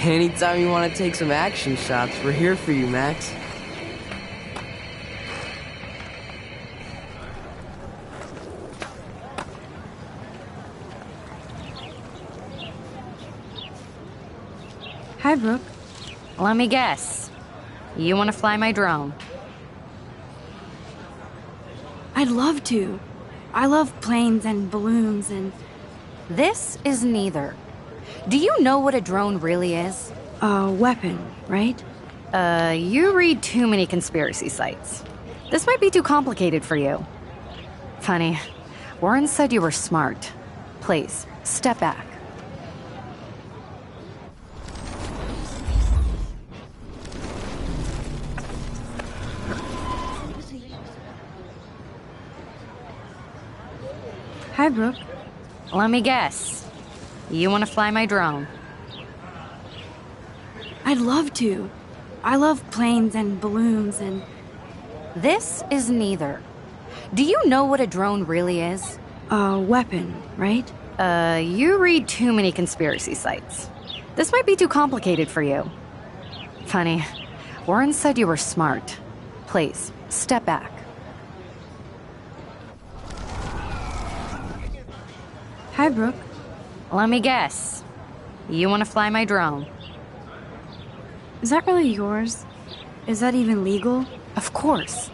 [SPEAKER 11] Anytime you want to take some action shots, we're here for you, Max.
[SPEAKER 1] Hi, Brooke.
[SPEAKER 3] Let me guess. You want to fly my drone?
[SPEAKER 1] I'd love to. I love planes and balloons and...
[SPEAKER 3] This is neither. Do you know what a drone really is?
[SPEAKER 1] A weapon, right?
[SPEAKER 3] You read too many conspiracy sites. This might be too complicated for you. Funny, Warren said you were smart. Please, step back.
[SPEAKER 1] Hi, Brooke.
[SPEAKER 3] Let me guess. You want to fly my drone?
[SPEAKER 1] I'd love to. I love planes and balloons and...
[SPEAKER 3] This is neither. Do you know what a drone really is?
[SPEAKER 1] A weapon, right?
[SPEAKER 3] You read too many conspiracy sites. This might be too complicated for you. Funny, Warren said you were smart. Please, step back.
[SPEAKER 1] Hi, Brooke.
[SPEAKER 3] Let me guess. You want to fly my drone?
[SPEAKER 1] Is that really yours? Is that even legal?
[SPEAKER 3] Of course.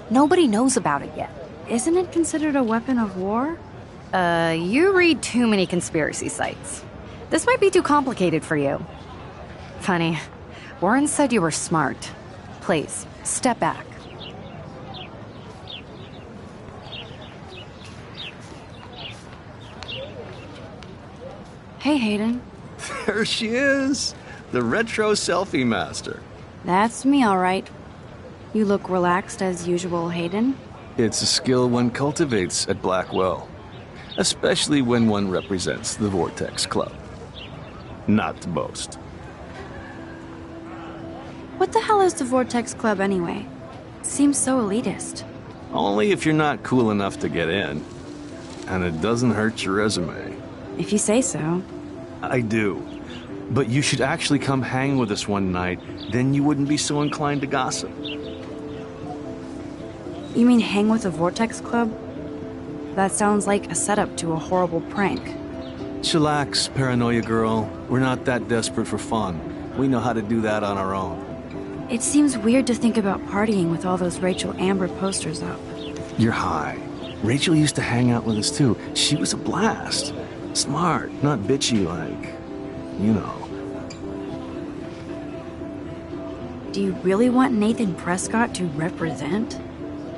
[SPEAKER 3] Nobody knows about it yet.
[SPEAKER 1] Isn't it considered a weapon of war?
[SPEAKER 3] You read too many conspiracy sites. This might be too complicated for you. Funny, Warren said you were smart. Please, step back.
[SPEAKER 1] Hey, Hayden.
[SPEAKER 8] There she is, the retro selfie master.
[SPEAKER 1] That's me, all right. You look relaxed as usual, Hayden.
[SPEAKER 8] It's a skill one cultivates at Blackwell, especially when one represents the Vortex Club. Not to boast.
[SPEAKER 1] What the hell is the Vortex Club anyway? Seems so elitist.
[SPEAKER 8] Only if you're not cool enough to get in. And it doesn't hurt your resume.
[SPEAKER 1] If you say so.
[SPEAKER 8] I do. But you should actually come hang with us one night, then you wouldn't be so inclined to gossip.
[SPEAKER 1] You mean hang with the Vortex Club? That sounds like a setup to a horrible prank.
[SPEAKER 8] Chillax, paranoia girl. We're not that desperate for fun. We know how to do that on our own.
[SPEAKER 1] It seems weird to think about partying with all those Rachel Amber posters up.
[SPEAKER 8] You're high. Rachel used to hang out with us too. She was a blast. Smart, not bitchy like, you know.
[SPEAKER 1] Do you really want Nathan Prescott to represent?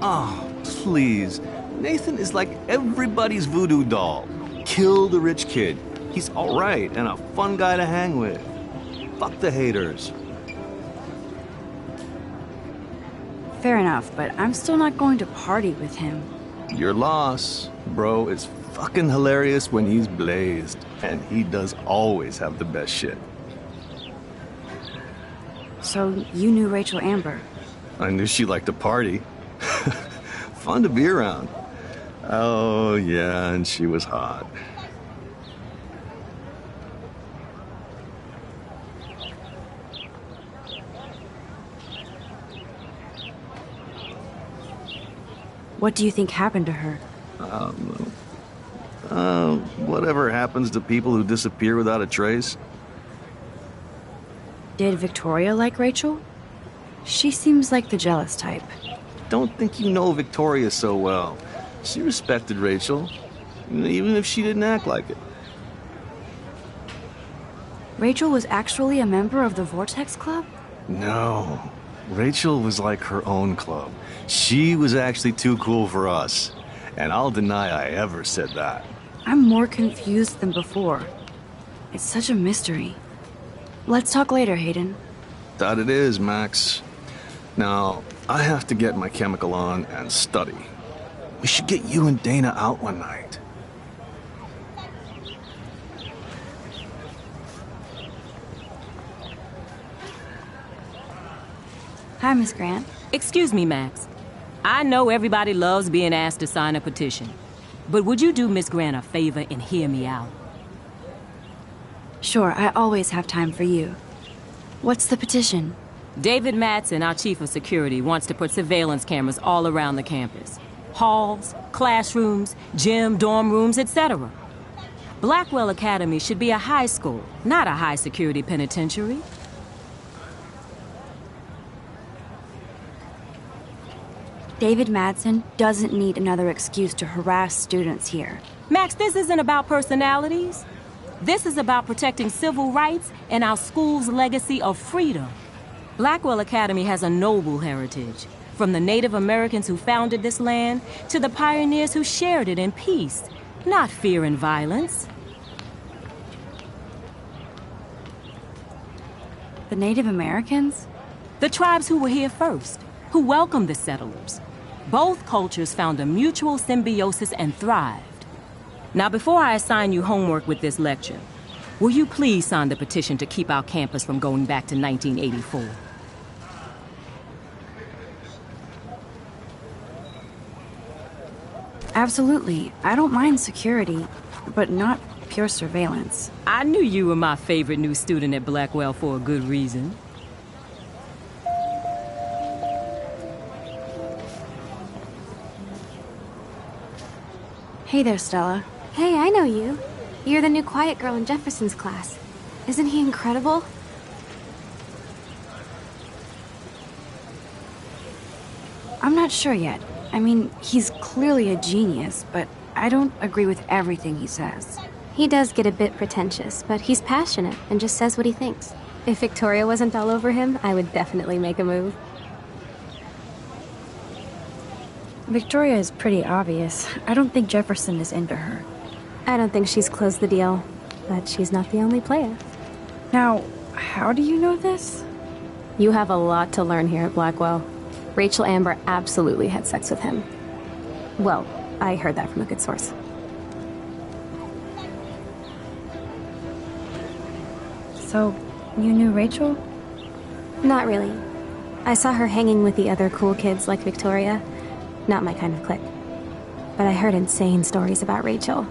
[SPEAKER 8] Oh, please. Nathan is like everybody's voodoo doll. Kill the rich kid. He's all right and a fun guy to hang with. Fuck the haters.
[SPEAKER 1] Fair enough, but I'm still not going to party with him.
[SPEAKER 8] Your loss. Bro is fucking hilarious when he's blazed. And he does always have the best shit.
[SPEAKER 1] So you knew Rachel Amber?
[SPEAKER 8] I knew she liked to party. Fun to be around. Oh, yeah, and she was hot.
[SPEAKER 1] What do you think happened to her?
[SPEAKER 8] Whatever happens to people who disappear without a trace.
[SPEAKER 1] Did Victoria like Rachel? She seems like the jealous type.
[SPEAKER 8] Don't think you know Victoria so well. She respected Rachel, even if she didn't act like it.
[SPEAKER 1] Rachel was actually a member of the Vortex Club?
[SPEAKER 8] No. Rachel was like her own club. She was actually too cool for us. And I'll deny I ever said that.
[SPEAKER 1] I'm more confused than before. It's such a mystery. Let's talk later, Hayden.
[SPEAKER 8] That it is, Max. Now, I have to get my chemical on and study. We should get you and Dana out one night.
[SPEAKER 1] Hi, Miss Grant.
[SPEAKER 12] Excuse me, Max. I know everybody loves being asked to sign a petition. But would you do Miss Grant a favor and hear me out?
[SPEAKER 1] Sure, I always have time for you. What's the petition?
[SPEAKER 12] David Madsen, our chief of security, wants to put surveillance cameras all around the campus. Halls, classrooms, gym, dorm rooms, etc. Blackwell Academy should be a high school, not a high-security penitentiary.
[SPEAKER 1] David Madsen doesn't need another excuse to harass students here.
[SPEAKER 12] Max, this isn't about personalities. This is about protecting civil rights and our school's legacy of freedom. Blackwell Academy has a noble heritage, from the Native Americans who founded this land to the pioneers who shared it in peace, not fear and violence.
[SPEAKER 1] The Native Americans?
[SPEAKER 12] The tribes who were here first, who welcomed the settlers. Both cultures found a mutual symbiosis and thrived. Now, before I assign you homework with this lecture, will you please sign the petition to keep our campus from going back to 1984?
[SPEAKER 1] Absolutely. I don't mind security, but not pure surveillance.
[SPEAKER 12] I knew you were my favorite new student at Blackwell for a good reason.
[SPEAKER 1] Hey there, Stella.
[SPEAKER 7] Hey, I know you. You're the new quiet girl in Jefferson's class. Isn't he incredible?
[SPEAKER 1] I'm not sure yet. I mean, he's clearly a genius, but I don't agree with everything he says.
[SPEAKER 7] He does get a bit pretentious, but he's passionate and just says what he thinks. If Victoria wasn't all over him, I would definitely make a move.
[SPEAKER 1] Victoria is pretty obvious. I don't think Jefferson is into her.
[SPEAKER 7] I don't think she's closed the deal, but she's not the only player.
[SPEAKER 1] Now, how do you know this?
[SPEAKER 7] You have a lot to learn here at Blackwell. Rachel Amber absolutely had sex with him. Well, I heard that from a good source.
[SPEAKER 1] So, you knew Rachel?
[SPEAKER 7] Not really. I saw her hanging with the other cool kids like Victoria. Not my kind of clique. But I heard insane stories about Rachel.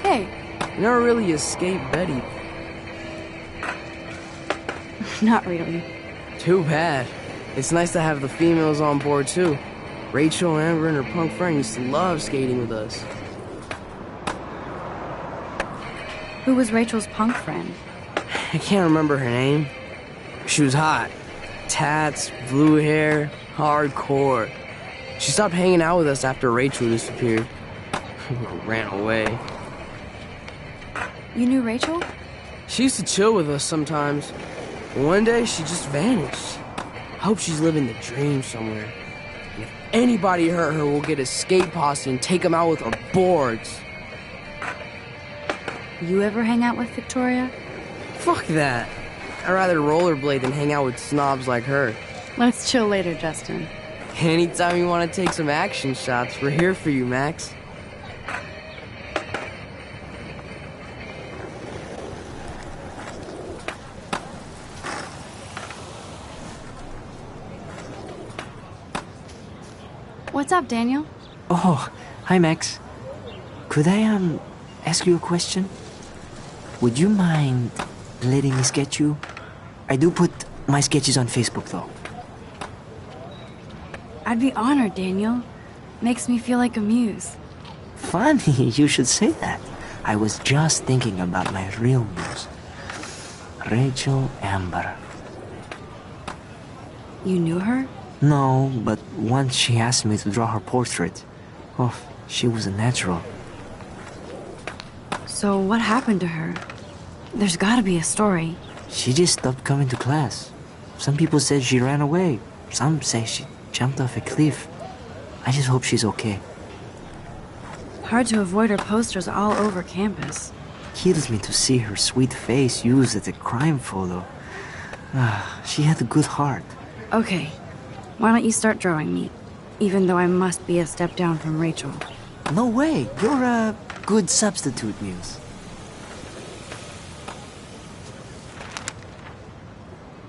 [SPEAKER 1] Hey.
[SPEAKER 11] You never really escaped Betty.
[SPEAKER 1] Not really.
[SPEAKER 11] Too bad. It's nice to have the females on board, too. Rachel, Amber, and her punk friend used to love skating with us.
[SPEAKER 1] Who was Rachel's punk friend?
[SPEAKER 11] I can't remember her name. She was hot. Tats, blue hair, hardcore. She stopped hanging out with us after Rachel disappeared. Ran away.
[SPEAKER 1] You knew Rachel?
[SPEAKER 11] She used to chill with us sometimes. But one day, she just vanished. I hope she's living the dream somewhere. And if anybody hurt her, we'll get a skate posse and take them out with our boards.
[SPEAKER 1] You ever hang out with Victoria?
[SPEAKER 11] Fuck that. I'd rather rollerblade than hang out with snobs like her.
[SPEAKER 1] Let's chill later, Justin.
[SPEAKER 11] Anytime you want to take some action shots, we're here for you, Max.
[SPEAKER 1] What's up, Daniel?
[SPEAKER 5] Oh, hi, Max. Could I, ask you a question? Would you mind letting me sketch you? I do put my sketches on Facebook, though.
[SPEAKER 1] I'd be honored, Daniel. Makes me feel like a muse.
[SPEAKER 5] Funny, you should say that. I was just thinking about my real muse. Rachel Amber.
[SPEAKER 1] You knew her?
[SPEAKER 5] No, but once she asked me to draw her portrait. Oh, she was a natural.
[SPEAKER 1] So what happened to her? There's gotta be a story.
[SPEAKER 5] She just stopped coming to class. Some people said she ran away. Some say she jumped off a cliff. I just hope she's okay.
[SPEAKER 1] Hard to avoid her posters all over campus.
[SPEAKER 5] Kills me to see her sweet face used as a crime photo. She had a good heart.
[SPEAKER 1] Okay, why don't you start drawing me? Even though I must be a step down from Rachel.
[SPEAKER 5] No way, you're a good substitute, Muse.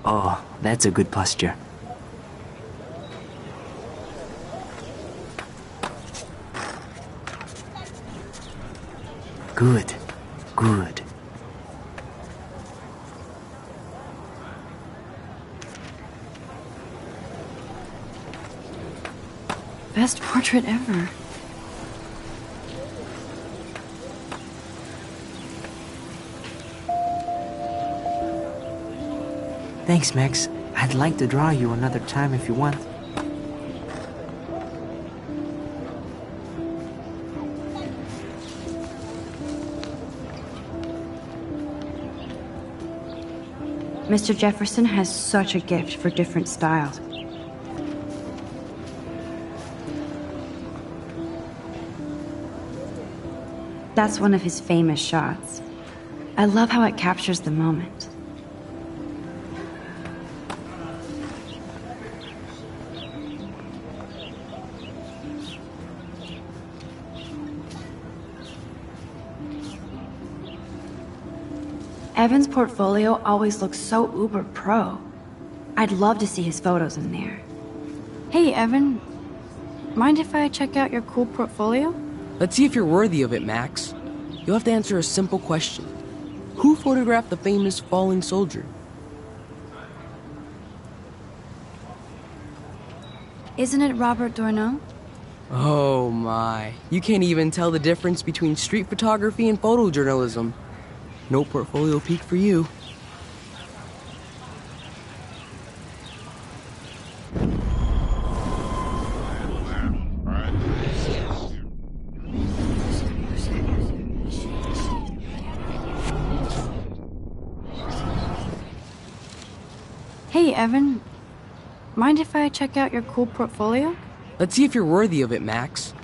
[SPEAKER 5] Oh, that's a good posture. Good, good.
[SPEAKER 1] Best portrait ever.
[SPEAKER 5] Thanks, Max. I'd like to draw you another time if you want.
[SPEAKER 1] Mr. Jefferson has such a gift for different styles. That's one of his famous shots. I love how it captures the moment. Evan's portfolio always looks so uber pro. I'd love to see his photos in there. Hey, Evan. Mind if I check out your cool portfolio?
[SPEAKER 11] Let's see if you're worthy of it, Max. You'll have to answer a simple question. Who photographed the famous falling soldier?
[SPEAKER 1] Isn't it Robert Doisneau?
[SPEAKER 11] Oh my. You can't even tell the difference between street photography and photojournalism. No portfolio peek for you.
[SPEAKER 1] Hey, Evan. Mind if I check out your cool portfolio?
[SPEAKER 11] Let's see if you're worthy of it, Max.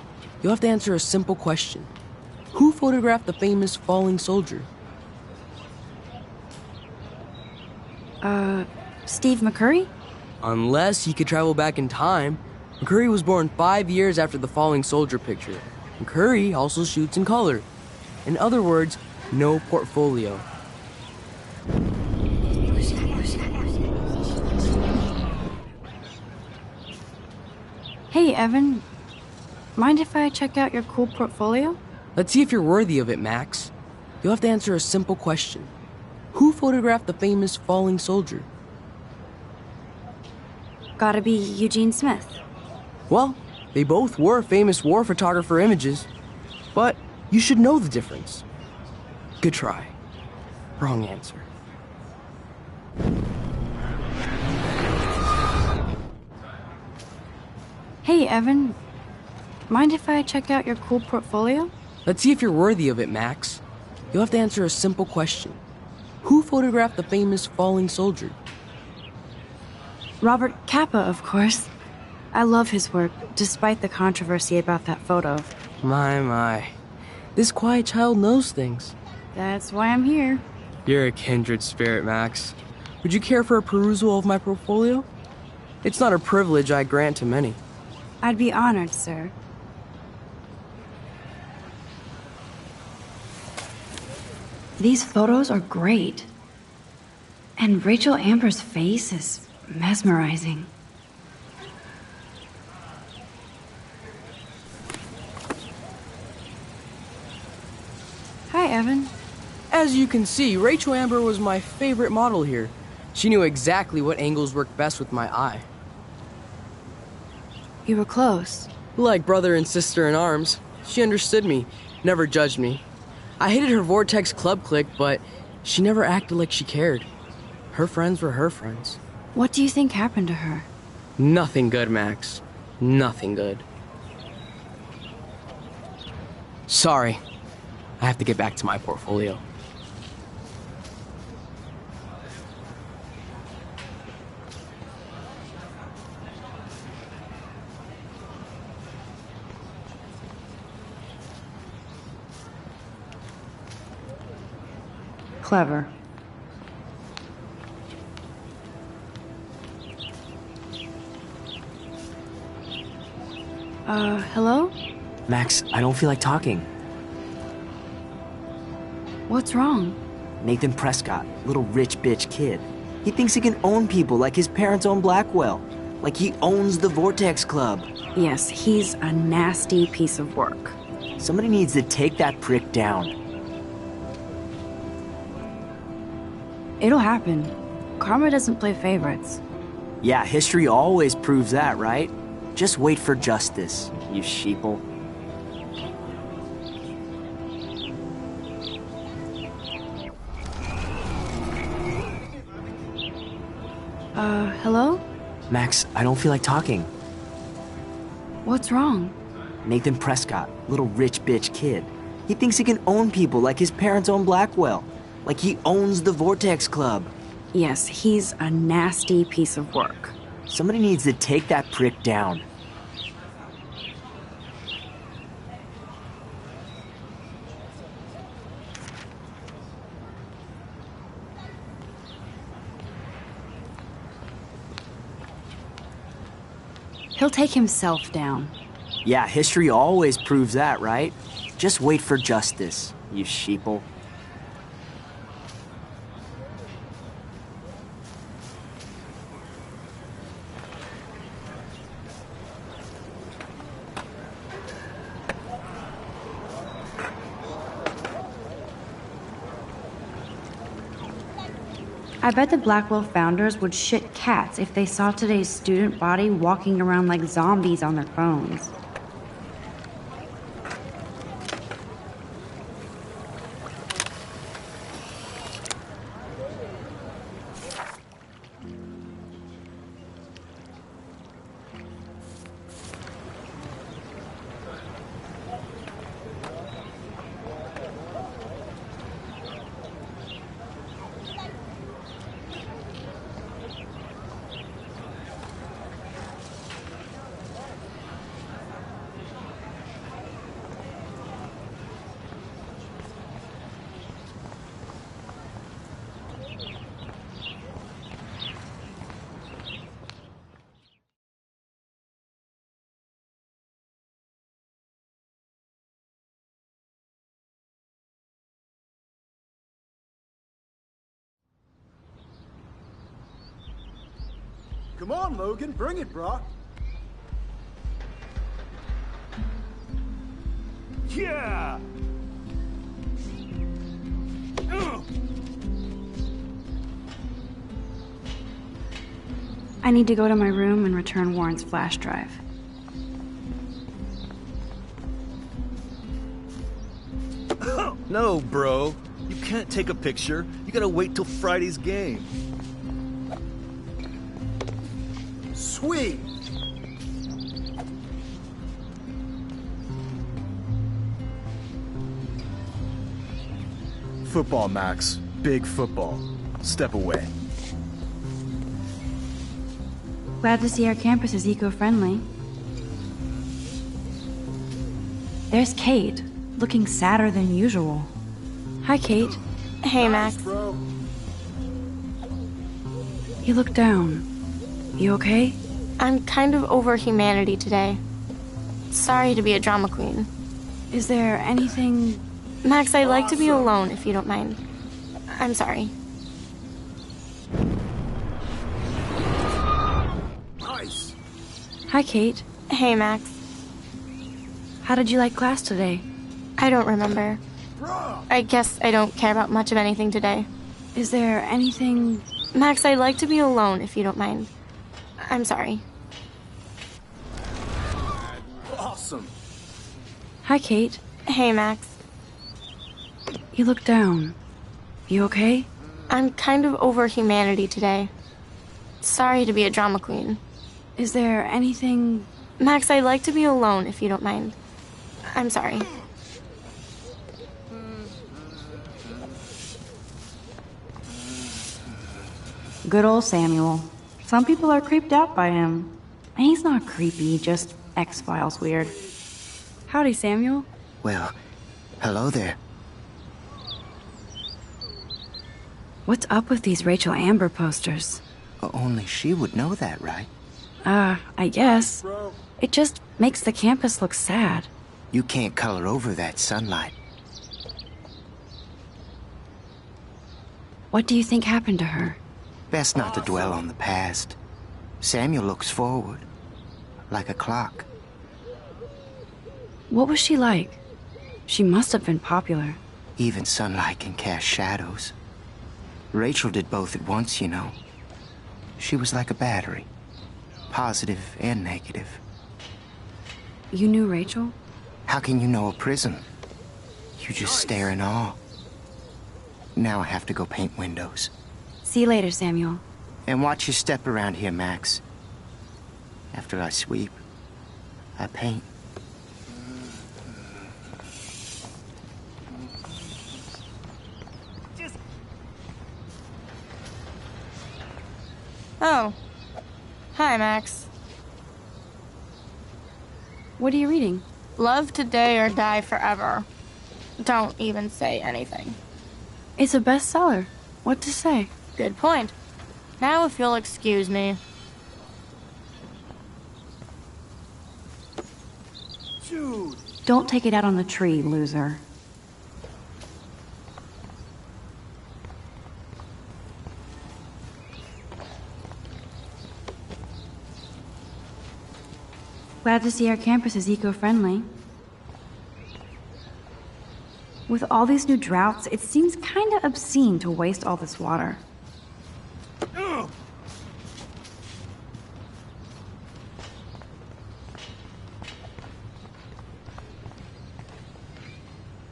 [SPEAKER 11] You'll have to answer a simple question. Who photographed the famous falling soldier?
[SPEAKER 1] Steve McCurry?
[SPEAKER 11] Unless you could travel back in time. McCurry was born 5 years after the falling soldier picture. McCurry also shoots in color. In other words, no portfolio.
[SPEAKER 1] Hey, Evan. Mind if I check out your cool portfolio?
[SPEAKER 11] Let's see if you're worthy of it, Max. You'll have to answer a simple question. Who photographed the famous falling soldier?
[SPEAKER 1] Gotta be Eugene Smith.
[SPEAKER 11] Well, they both were famous war photographer images, but you should know the difference. Good try. Wrong answer.
[SPEAKER 1] Hey, Evan. Mind if I check out your cool portfolio?
[SPEAKER 11] Let's see if you're worthy of it, Max. You'll have to answer a simple question. Who photographed the famous falling soldier?
[SPEAKER 1] Robert Capa, of course. I love his work, despite the controversy about that photo.
[SPEAKER 11] My. This quiet child knows things.
[SPEAKER 1] That's why I'm here.
[SPEAKER 11] You're a kindred spirit, Max. Would you care for a perusal of my portfolio? It's not a privilege I grant to many.
[SPEAKER 1] I'd be honored, sir. These photos are great. And Rachel Amber's face is mesmerizing. Hi, Evan.
[SPEAKER 11] As you can see, Rachel Amber was my favorite model here. She knew exactly what angles worked best with my eye.
[SPEAKER 1] You were close.
[SPEAKER 11] Like brother and sister in arms. She understood me, never judged me. I hated her Vortex Club clique, but she never acted like she cared. Her friends were her friends.
[SPEAKER 1] What do you think happened to her?
[SPEAKER 11] Nothing good, Max. Nothing good. Sorry. I have to get back to my portfolio.
[SPEAKER 1] Clever. Hello?
[SPEAKER 5] Max, I don't feel like talking.
[SPEAKER 1] What's wrong?
[SPEAKER 5] Nathan Prescott, little rich bitch kid. He thinks he can own people like his parents own Blackwell. Like he owns the Vortex Club.
[SPEAKER 1] Yes, he's a nasty piece of work.
[SPEAKER 5] Somebody needs to take that prick down.
[SPEAKER 1] It'll happen. Karma doesn't play favorites.
[SPEAKER 5] Yeah, history always proves that, right? Just wait for justice, you sheeple.
[SPEAKER 1] Hello?
[SPEAKER 5] Max, I don't feel like talking.
[SPEAKER 1] What's wrong?
[SPEAKER 5] Nathan Prescott, little rich bitch kid. He thinks he can own people like his parents own Blackwell. Like he owns the Vortex Club.
[SPEAKER 1] Yes, he's a nasty piece of work.
[SPEAKER 5] Somebody needs to take that prick down.
[SPEAKER 1] He'll take himself down.
[SPEAKER 5] Yeah, history always proves that, right? Just wait for justice, you sheeple.
[SPEAKER 1] I bet the Blackwell founders would shit cats if they saw today's student body walking around like zombies on their phones.
[SPEAKER 2] Come on, Logan, bring it, brah.
[SPEAKER 8] Yeah!
[SPEAKER 1] I need to go to my room and return Warren's flash drive.
[SPEAKER 8] No, bro. You can't take a picture. You gotta wait till Friday's game.
[SPEAKER 2] Sweet! Football, Max. Big football. Step away.
[SPEAKER 1] Glad to see our campus is eco-friendly. There's Kate, looking sadder than usual. Hi, Kate.
[SPEAKER 4] Hey, Max.
[SPEAKER 1] You look down. You okay?
[SPEAKER 4] I'm kind of over humanity today. Sorry to be a drama queen.
[SPEAKER 1] Is there anything...
[SPEAKER 4] Max, I'd like to be alone if you don't mind. I'm sorry.
[SPEAKER 2] Nice.
[SPEAKER 1] Hi, Kate.
[SPEAKER 4] Hey, Max.
[SPEAKER 1] How did you like class today?
[SPEAKER 4] I don't remember. I guess I don't care about much of anything today.
[SPEAKER 1] Is there anything...
[SPEAKER 4] Max, I'd like to be alone if you don't mind. I'm sorry.
[SPEAKER 2] Awesome.
[SPEAKER 1] Hi, Kate.
[SPEAKER 4] Hey, Max.
[SPEAKER 1] You look down. You okay?
[SPEAKER 4] I'm kind of over humanity today. Sorry to be a drama queen.
[SPEAKER 1] Is there anything...
[SPEAKER 4] Max, I'd like to be alone if you don't mind. I'm sorry.
[SPEAKER 1] Good old Samuel. Some people are creeped out by him. And he's not creepy, just X-Files weird. Howdy, Samuel.
[SPEAKER 13] Well, hello there.
[SPEAKER 1] What's up with these Rachel Amber posters?
[SPEAKER 13] Only she would know that, right?
[SPEAKER 1] I guess. It just makes the campus look sad.
[SPEAKER 13] You can't color over that sunlight.
[SPEAKER 1] What do you think happened to her?
[SPEAKER 13] Best not to dwell on the past. Samuel looks forward, like a clock.
[SPEAKER 1] What was she like? She must have been popular.
[SPEAKER 13] Even sunlight can cast shadows. Rachel did both at once, you know. She was like a battery, positive and negative.
[SPEAKER 1] You knew Rachel?
[SPEAKER 13] How can you know a prism? You just stare in awe. Now I have to go paint windows.
[SPEAKER 1] See you later, Samuel.
[SPEAKER 13] And watch your step around here, Max. After I sweep, I paint.
[SPEAKER 4] Oh. Hi, Max.
[SPEAKER 1] What are you reading?
[SPEAKER 4] Love today or die forever. Don't even say anything.
[SPEAKER 1] It's a bestseller. What to say?
[SPEAKER 4] Good point. Now if you'll excuse me.
[SPEAKER 1] Don't take it out on the tree, loser. Glad to see our campus is eco-friendly. With all these new droughts, it seems kinda obscene to waste all this water.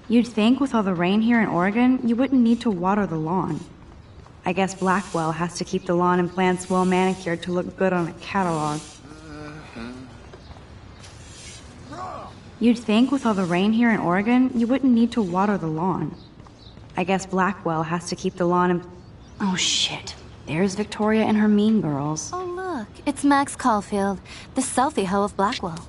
[SPEAKER 1] You'd think with all the rain here in Oregon, you wouldn't need to water the lawn. I guess Blackwell has to keep the lawn and plants well manicured to look good on a catalog. You'd think with all the rain here in Oregon, you wouldn't need to water the lawn. I guess Blackwell has to keep the lawn and... Oh shit. There's Victoria and her mean girls.
[SPEAKER 3] Oh look, it's Max Caulfield, the selfie hoe of Blackwell.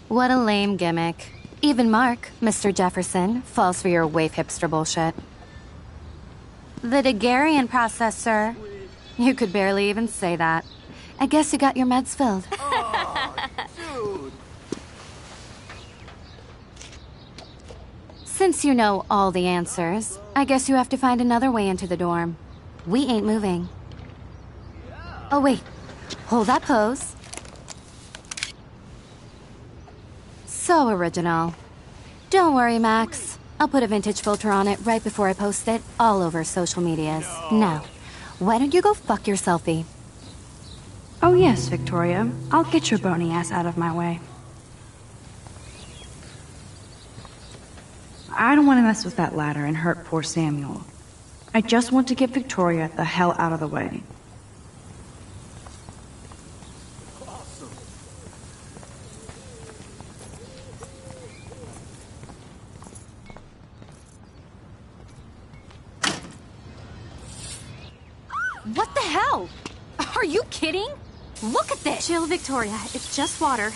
[SPEAKER 3] What a lame gimmick. Even Mark, Mr. Jefferson, falls for your waif hipster bullshit. The Daguerrean process, sir. You could barely even say that. I guess you got your meds filled.
[SPEAKER 6] Dude.
[SPEAKER 3] Since you know all the answers, I guess you have to find another way into the dorm. We ain't moving. Oh wait, hold that pose. So original. Don't worry, Max. I'll put a vintage filter on it right before I post it all over social medias. Now, why don't you go fuck your selfie?
[SPEAKER 1] Oh yes, Victoria. I'll get your bony ass out of my way. I don't want to mess with that ladder and hurt poor Samuel. I just want to get Victoria the hell out of the way.
[SPEAKER 7] What the hell? Are you kidding? Look at this!
[SPEAKER 14] Chill, Victoria. It's just water.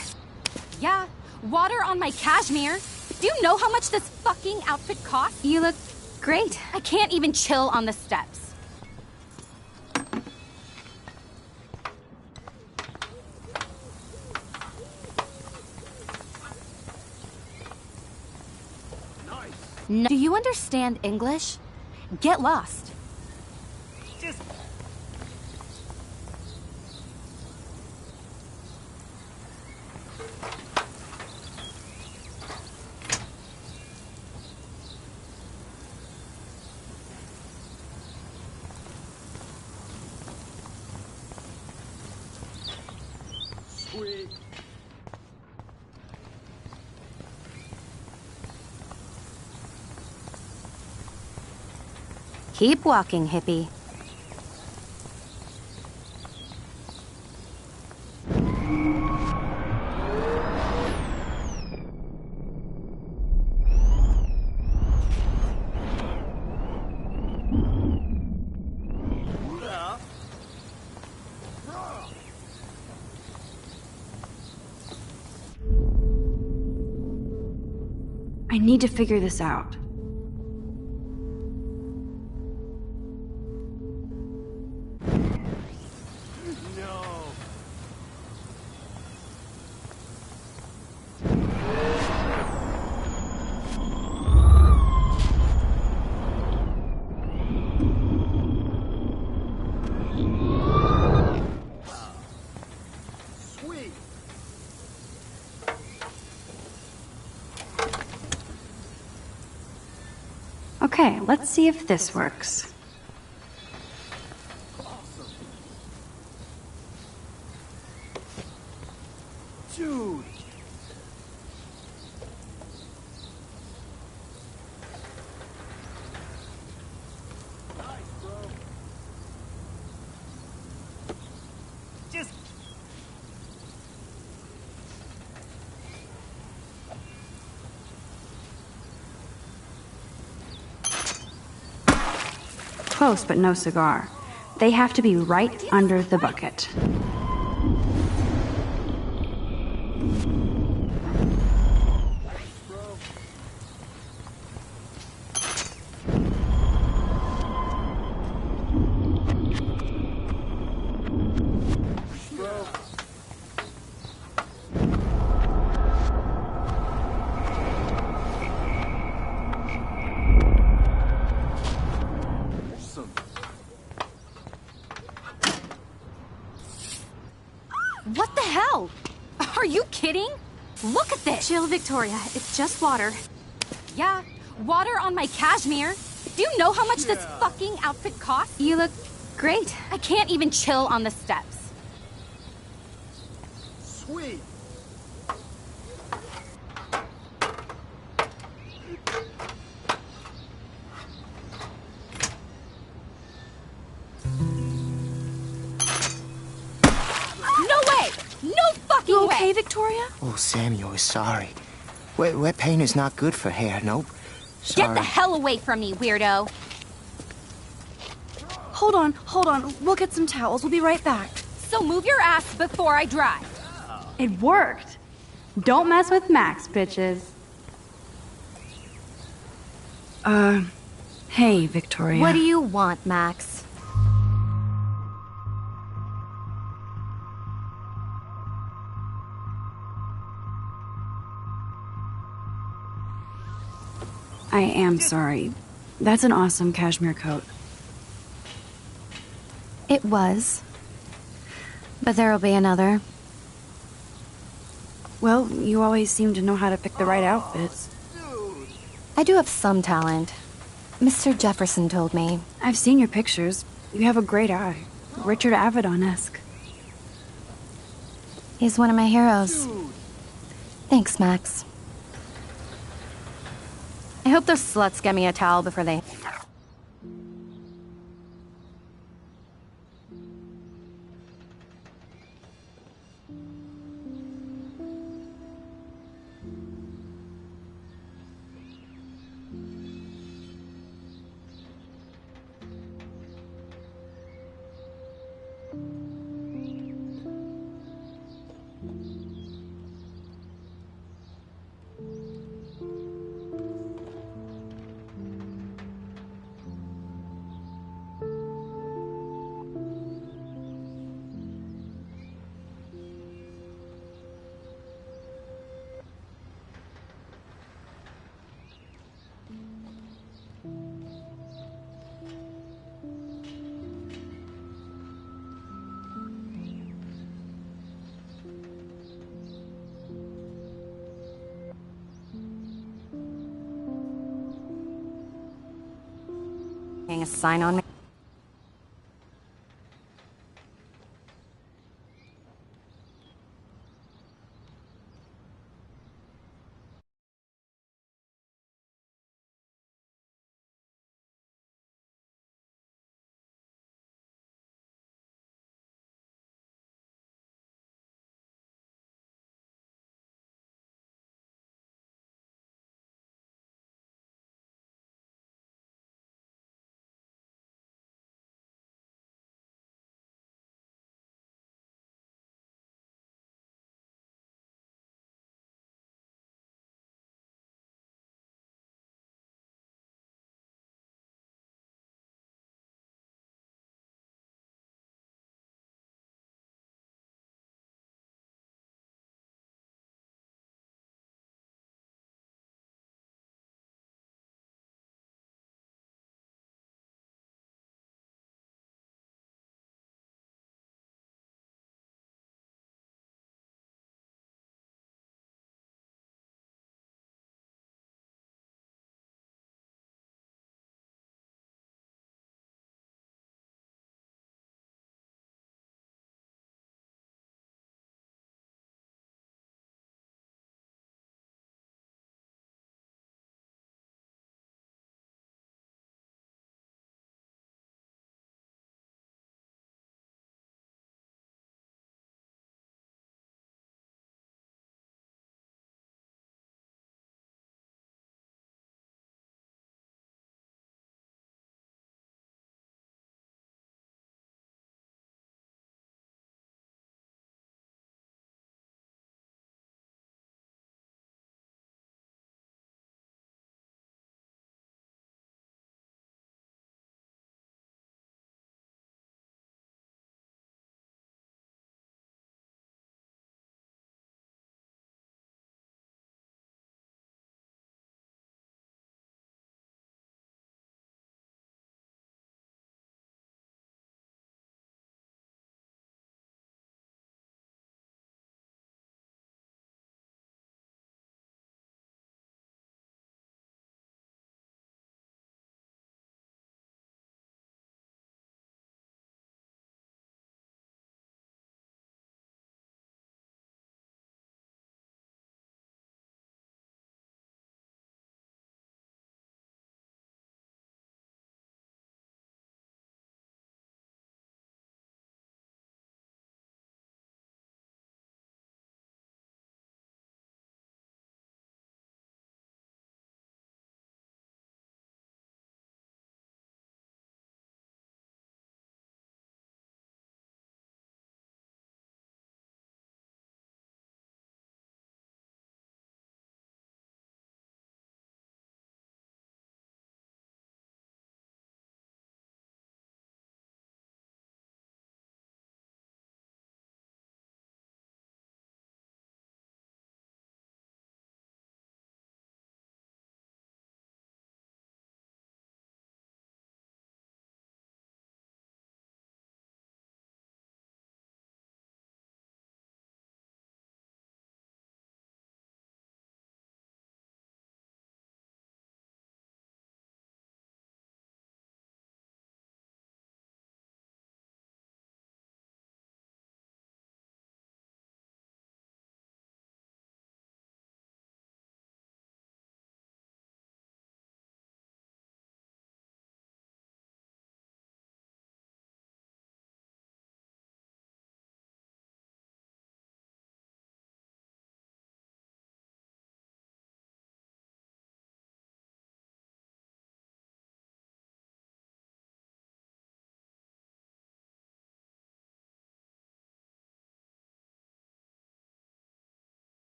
[SPEAKER 7] Yeah, water on my cashmere. Do you know how much this fucking outfit costs?
[SPEAKER 14] You look great.
[SPEAKER 7] I can't even chill on the steps.
[SPEAKER 3] No. Do you understand English? Get lost. Keep walking, hippie.
[SPEAKER 1] I need to figure this out. Okay, let's see if this works.
[SPEAKER 6] Dude.
[SPEAKER 1] Close, but no cigar. They have to be right under the bucket.
[SPEAKER 3] Are you kidding? Look at this!
[SPEAKER 14] Chill, Victoria. It's just water.
[SPEAKER 3] Yeah, water on my cashmere. Do you know how much this fucking outfit costs?
[SPEAKER 14] You look great.
[SPEAKER 3] I can't even chill on the steps.
[SPEAKER 2] Sweet.
[SPEAKER 3] No way! No fucking
[SPEAKER 10] You
[SPEAKER 3] way!
[SPEAKER 10] okay, Victoria?
[SPEAKER 13] Oh, Samuel is sorry. Wet paint is not good for hair, nope. Sorry.
[SPEAKER 3] Get the hell away from me, weirdo!
[SPEAKER 10] Hold on. We'll get some towels. We'll be right back.
[SPEAKER 3] So move your ass before I drive.
[SPEAKER 1] It worked. Don't mess with Max, bitches. Hey, Victoria.
[SPEAKER 3] What do you want, Max?
[SPEAKER 1] I am sorry. That's an awesome cashmere coat.
[SPEAKER 3] It was. But there'll be another.
[SPEAKER 1] Well, you always seem to know how to pick the right outfits.
[SPEAKER 3] I do have some talent. Mr. Jefferson told me.
[SPEAKER 1] I've seen your pictures. You have a great eye. Richard Avedon-esque.
[SPEAKER 3] He's one of my heroes. Thanks, Max. I hope those sluts get me a towel before they... Hang a sign on me.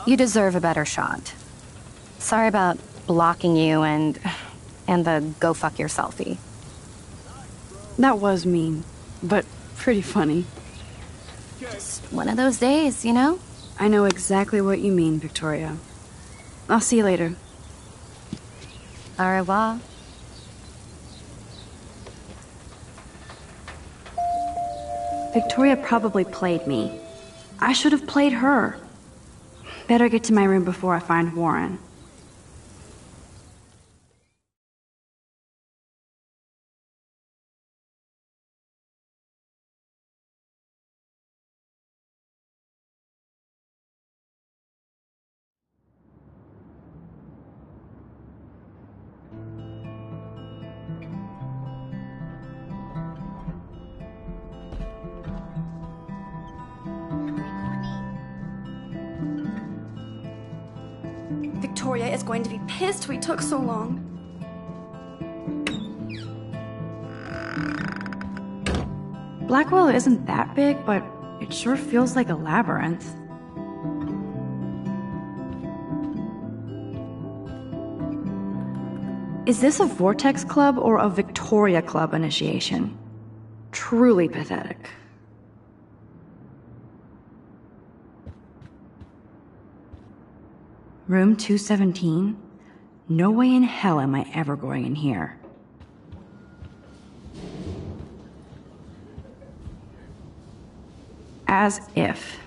[SPEAKER 3] You deserve a better shot. Sorry about blocking you and the go fuck your selfie.
[SPEAKER 1] That was mean, but pretty funny.
[SPEAKER 3] Just one of those days, you know?
[SPEAKER 1] I know exactly what you mean, Victoria. I'll see you later.
[SPEAKER 3] Au revoir.
[SPEAKER 1] Victoria probably played me. I should have played her. Better get to my room before I find Warren. Victoria is going to be pissed we took so long. Blackwell isn't that big, but it sure feels like a labyrinth. Is this a Vortex Club or a Victoria Club initiation? Truly pathetic. Room 217? No way in hell am I ever going in here. As if.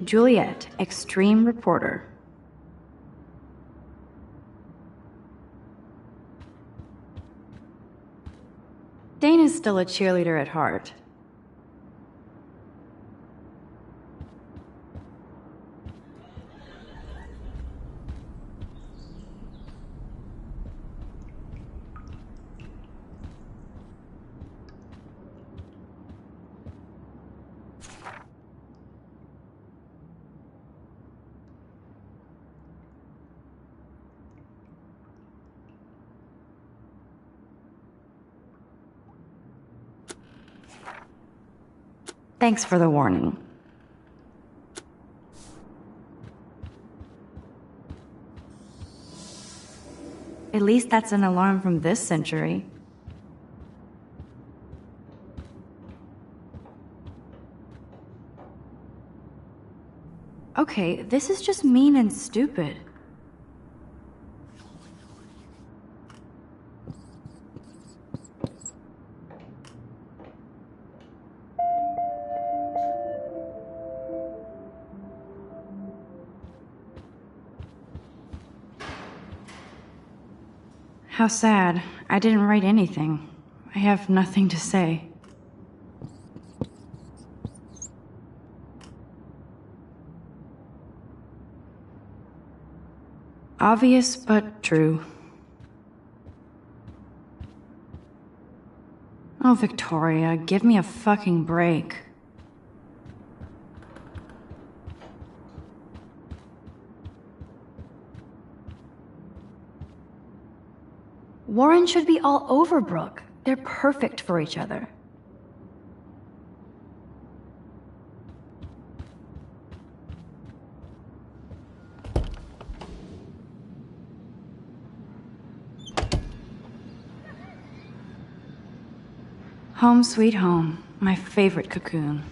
[SPEAKER 1] Juliet, extreme reporter. Dana's still a cheerleader at heart. Thanks for the warning. At least that's an alarm from this century. Okay, this is just mean and stupid. How sad. I didn't write anything. I have nothing to say. Obvious, but true. Oh, Victoria, give me a fucking break. Warren should be all over Brooke. They're perfect for each other. Home sweet home, my favorite cocoon.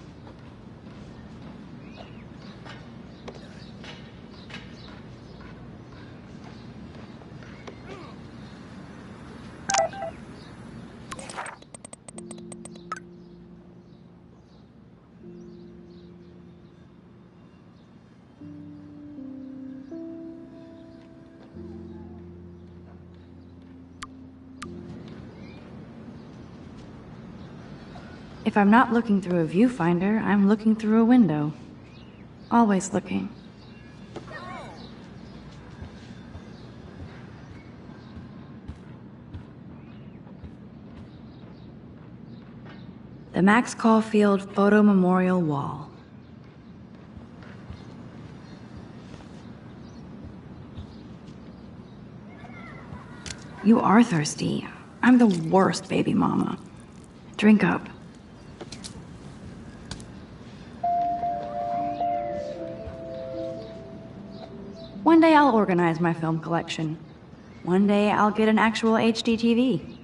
[SPEAKER 1] If I'm not looking through a viewfinder, I'm looking through a window. Always looking. The Max Caulfield Photo Memorial Wall. You are thirsty. I'm the worst baby mama. Drink up. One day I'll organize my film collection. One day I'll get an actual HD TV.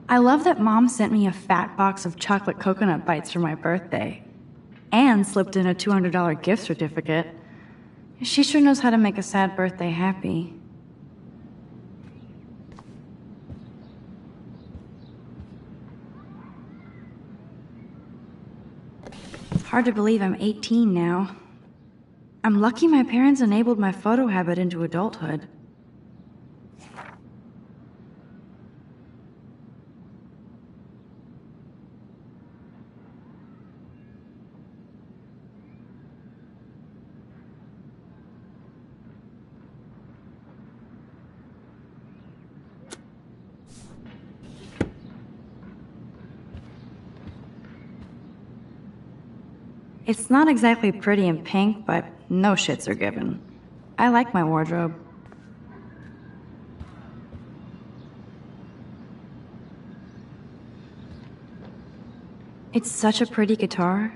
[SPEAKER 1] I love that Mom sent me a fat box of chocolate coconut bites for my birthday. And slipped in a $200 gift certificate. She sure knows how to make a sad birthday happy. It's hard to believe I'm 18 now. I'm lucky my parents enabled my photo habit into adulthood. It's not exactly pretty and pink, but no shits are given. I like my wardrobe. It's such a pretty guitar.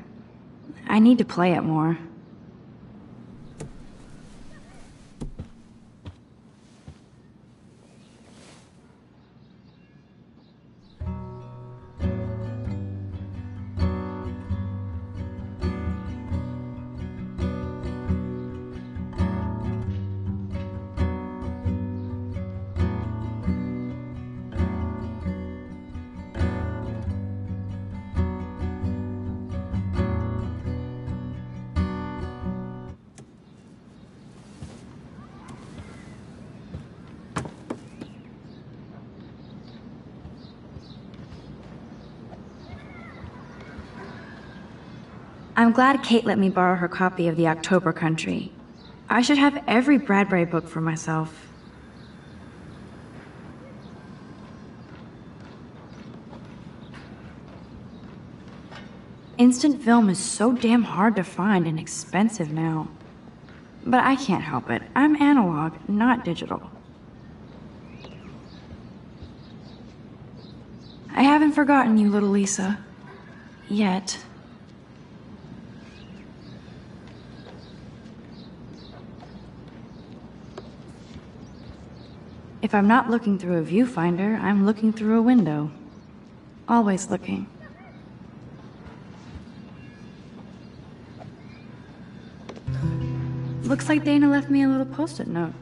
[SPEAKER 1] I need to play it more. I'm glad Kate let me borrow her copy of The October Country. I should have every Bradbury book for myself. Instant film is so damn hard to find and expensive now. But I can't help it. I'm analog, not digital. I haven't forgotten you, little Lisa. Yet. If I'm not looking through a viewfinder, I'm looking through a window. Always looking. Looks like Dana left me a little post-it note.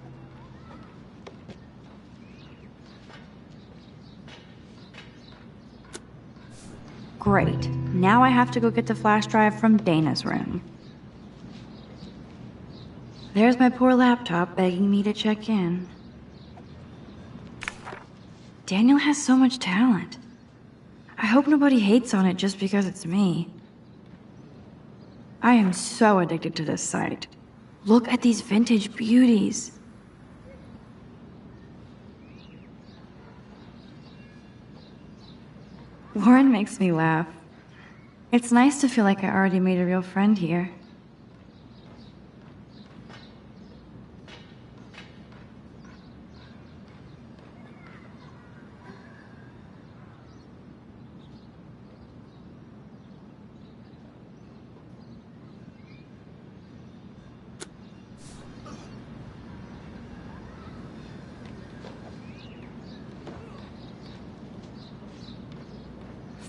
[SPEAKER 1] Great. Now I have to go get the flash drive from Dana's room. There's my poor laptop begging me to check in. Daniel has so much talent. I hope nobody hates on it just because it's me. I am so addicted to this site. Look at these vintage beauties. Warren makes me laugh. It's nice to feel like I already made a real friend here.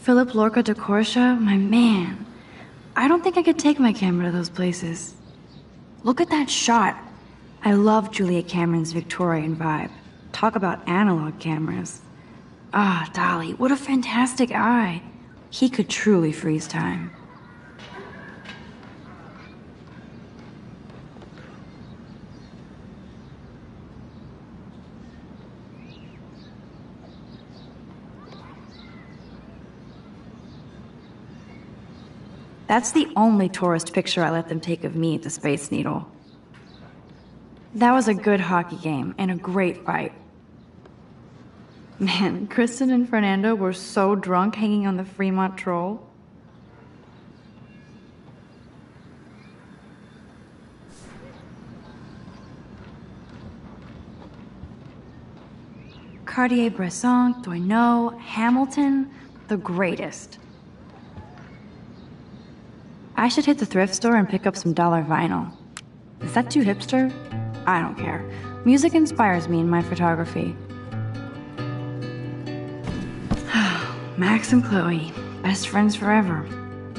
[SPEAKER 1] Philip Lorca de Corsia, my man. I don't think I could take my camera to those places. Look at that shot. I love Julia Cameron's Victorian vibe. Talk about analog cameras. Ah, Dolly, what a fantastic eye. He could truly freeze time. That's the only tourist picture I let them take of me at the Space Needle. That was a good hockey game and a great fight. Man, Kristen and Fernando were so drunk hanging on the Fremont Troll.
[SPEAKER 10] Cartier-Bresson, Doisneau, Hamilton, the greatest. I should hit the thrift store and pick up some dollar vinyl. Is that too hipster? I don't care. Music inspires me in my photography. Max and Chloe, best friends forever.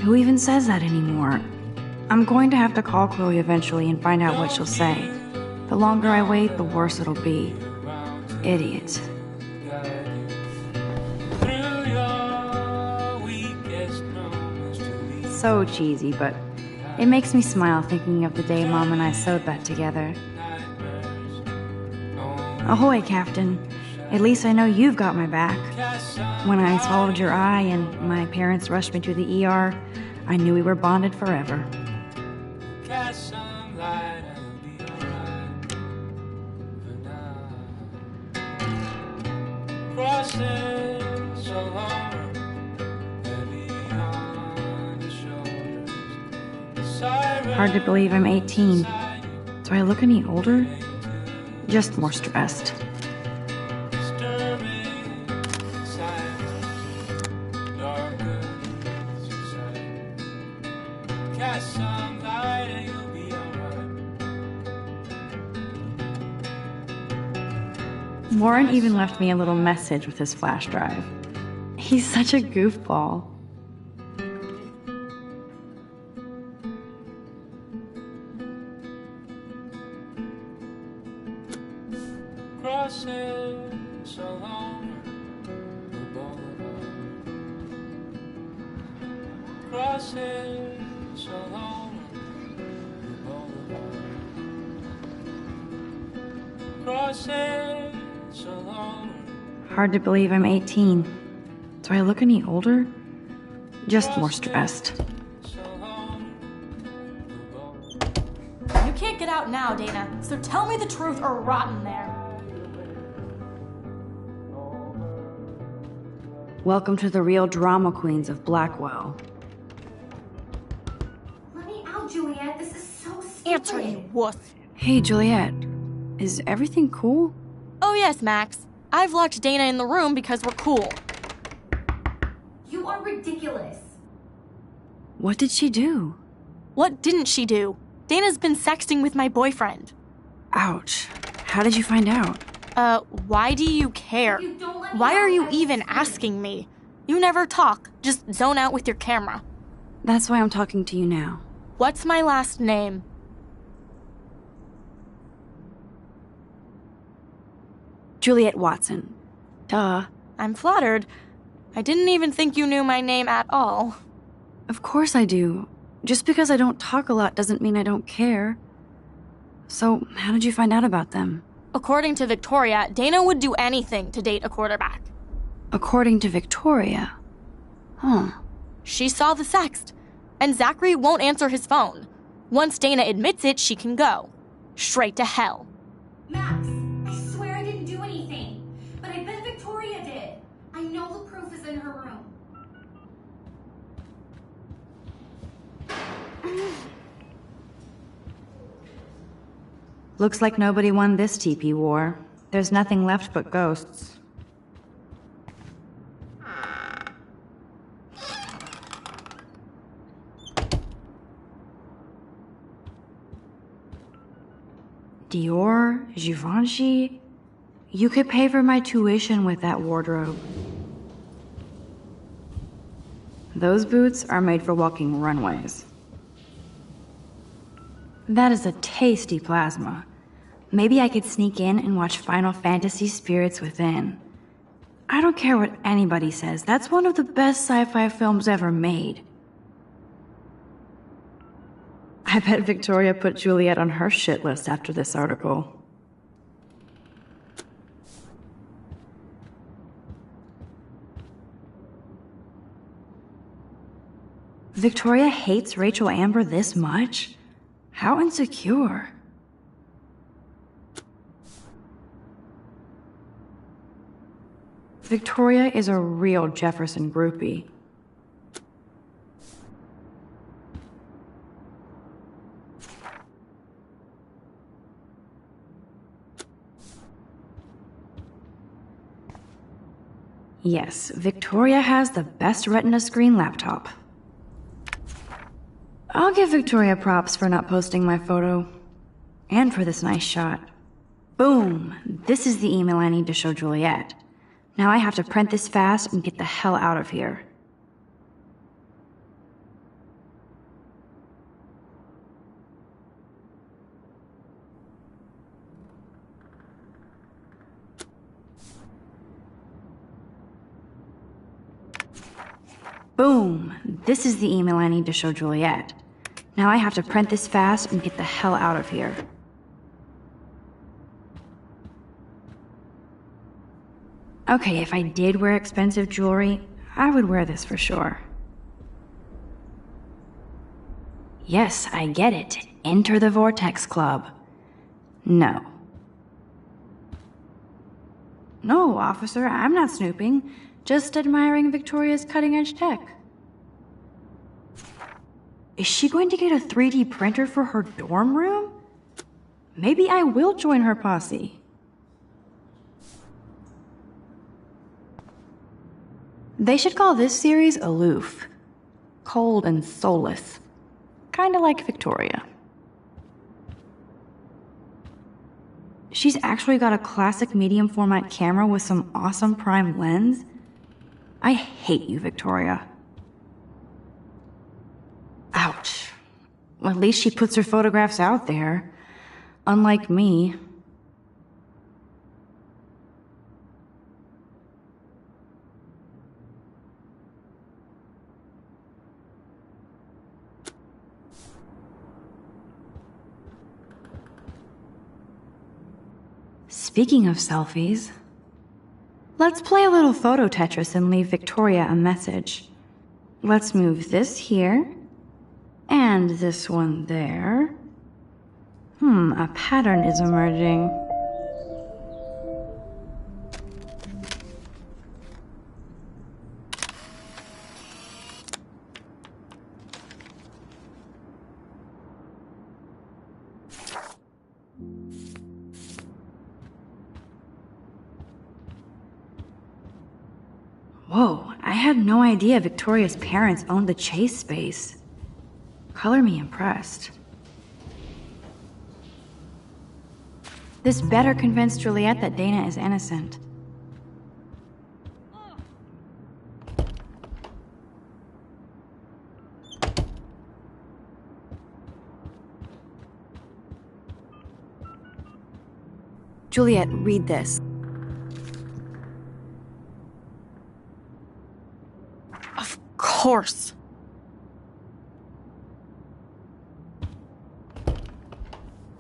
[SPEAKER 10] Who even says that anymore? I'm going to have to call Chloe eventually and find out what she'll say. The longer I wait, the worse it'll be. Idiot. So cheesy, but it makes me smile thinking of the day Mom and I sewed that together. Ahoy, Captain. At least I know you've got my back. When I swallowed your eye and my parents rushed me to the ER, I knew we were bonded forever. Hard to believe I'm 18. Do I look any older? Just more stressed. Warren even left me a little message with his flash drive. He's such a goofball. Hard to believe I'm 18. Do I look any older? Just more stressed.
[SPEAKER 15] You can't get out now, Dana, so tell me the truth or rot in there.
[SPEAKER 10] Welcome to the real drama queens of Blackwell.
[SPEAKER 15] Let me out, Juliet. This is so stupid. Answer, you wuss.
[SPEAKER 10] Hey, Juliet. Is everything cool?
[SPEAKER 4] Oh yes, Max. I've locked Dana in the room because we're cool.
[SPEAKER 15] You are ridiculous.
[SPEAKER 10] What did she do?
[SPEAKER 4] What didn't she do? Dana's been sexting with my boyfriend.
[SPEAKER 10] Ouch. How did you find out?
[SPEAKER 4] Why do you care? Why are you even asking me? You never talk, just zone out with your camera.
[SPEAKER 10] That's why I'm talking to you now.
[SPEAKER 4] What's my last name?
[SPEAKER 10] Juliet Watson. Duh.
[SPEAKER 4] I'm flattered. I didn't even think you knew my name at all.
[SPEAKER 10] Of course I do. Just because I don't talk a lot doesn't mean I don't care. So, how did you find out about them?
[SPEAKER 4] According to Victoria, Dana would do anything to date a quarterback.
[SPEAKER 10] According to Victoria? Huh.
[SPEAKER 4] She saw the sext, and Zachary won't answer his phone. Once Dana admits it, she can go. Straight to hell.
[SPEAKER 15] Max, I swear I didn't do anything. But I bet Victoria did. I know the proof is in her room.
[SPEAKER 10] Looks like nobody won this TP war. There's nothing left but ghosts. Dior, Givenchy. You could pay for my tuition with that wardrobe. Those boots are made for walking runways. That is a tasty plasma. Maybe I could sneak in and watch Final Fantasy Spirits Within. I don't care what anybody says, that's one of the best sci-fi films ever made. I bet Victoria put Juliet on her shit list after this article. Victoria hates Rachel Amber this much? How insecure. Victoria is a real Jefferson groupie. Yes, Victoria has the best Retina screen laptop. I'll give Victoria props for not posting my photo. And for this nice shot. Boom! This is the email I need to show Juliet. Now I have to print this fast and get the hell out of here. Boom! This is the email I need to show Juliet. Now I have to print this fast and get the hell out of here. Okay, if I did wear expensive jewelry, I would wear this for sure. Yes, I get it. Enter the Vortex Club. No. No, officer, I'm not snooping. Just admiring Victoria's cutting-edge tech. Is she going to get a 3D printer for her dorm room? Maybe I will join her posse. They should call this series Aloof. Cold and soulless. Kinda like Victoria. She's actually got a classic medium format camera with some awesome prime lens. I hate you, Victoria. Ouch. Well, at least she puts her photographs out there. Unlike me. Speaking of selfies, let's play a little photo Tetris and leave Victoria a message. Let's move this here, and this one there. A pattern is emerging. Whoa, I had no idea Victoria's parents owned the Chase space. Color me impressed. This better convince Juliet that Dana is innocent.
[SPEAKER 7] Juliet, read this.
[SPEAKER 4] Of course.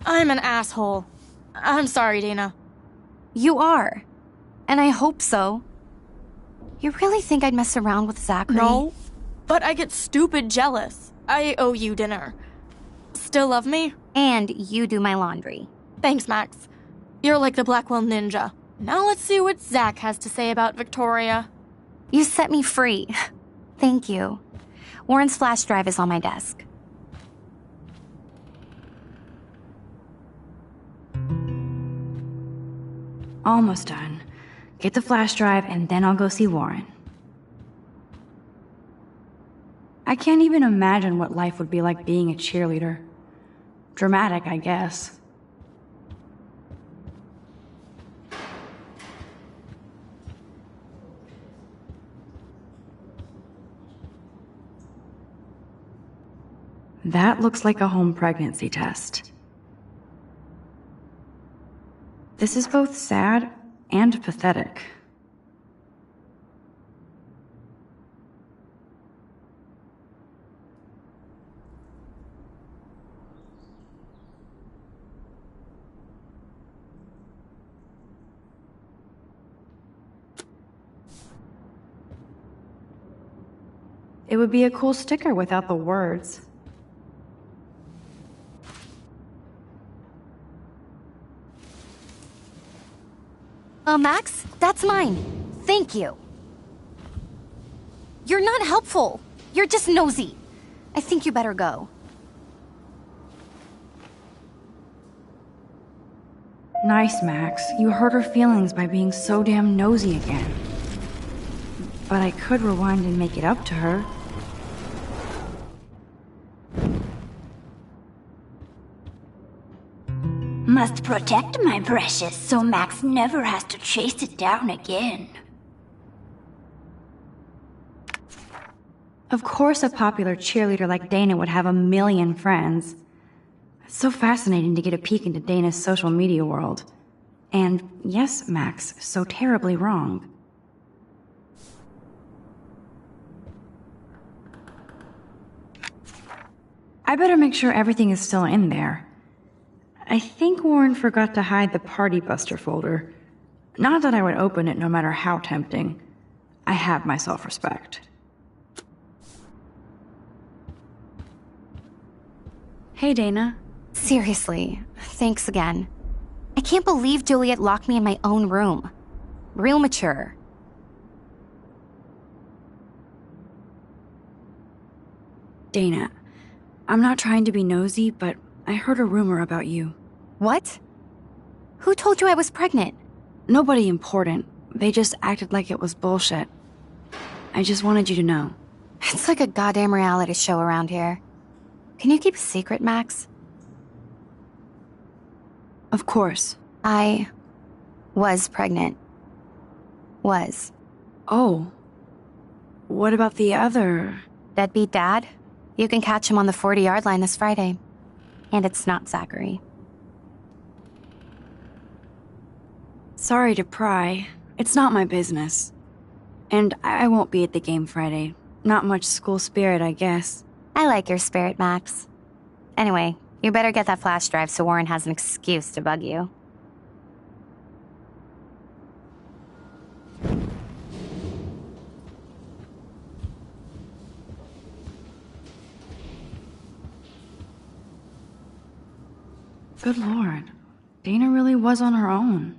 [SPEAKER 4] I'm an asshole. I'm sorry, Dana.
[SPEAKER 3] You are. And I hope so. You really think I'd mess around with Zachary?
[SPEAKER 4] No, but I get stupid jealous. I owe you dinner. Still love me?
[SPEAKER 3] And you do my laundry.
[SPEAKER 4] Thanks, Max. You're like the Blackwell Ninja. Now let's see what Zach has to say about Victoria.
[SPEAKER 3] You set me free. Thank you. Warren's flash drive is on my desk.
[SPEAKER 10] Almost done. Get the flash drive and then I'll go see Warren. I can't even imagine what life would be like being a cheerleader. Dramatic, I guess. That looks like a home pregnancy test. This is both sad and pathetic. It would be a cool sticker without the words.
[SPEAKER 3] Max, that's mine. Thank you. You're not helpful. You're just nosy. I think you better go.
[SPEAKER 10] Nice, Max. You hurt her feelings by being so damn nosy again. but I could rewind and make it up to her.
[SPEAKER 16] Must protect my precious so Max never has to chase it down again.
[SPEAKER 10] Of course a popular cheerleader like Dana would have a million friends. It's so fascinating to get a peek into Dana's social media world. And yes, Max, so terribly wrong. I better make sure everything is still in there. I think Warren forgot to hide the Party Buster folder. Not that I would open it no matter how tempting. I have my self-respect. Hey, Dana.
[SPEAKER 3] Seriously, thanks again. I can't believe Juliet locked me in my own room. Real mature.
[SPEAKER 10] Dana, I'm not trying to be nosy, but I heard a rumor about you.
[SPEAKER 3] What? Who told you I was pregnant?
[SPEAKER 10] Nobody important. They just acted like it was bullshit. I just wanted you to know.
[SPEAKER 3] It's like a goddamn reality show around here. Can you keep a secret, Max?
[SPEAKER 10] Of course.
[SPEAKER 3] I was pregnant. Was.
[SPEAKER 10] Oh. What about the other?
[SPEAKER 3] Deadbeat dad? You can catch him on the 40-yard line this Friday. And it's not Zachary.
[SPEAKER 10] Sorry to pry. It's not my business. And I won't be at the game Friday. Not much school spirit, I guess.
[SPEAKER 3] I like your spirit, Max. Anyway, you better get that flash drive so Warren has an excuse to bug you.
[SPEAKER 10] Good lord. Dana really was on her own.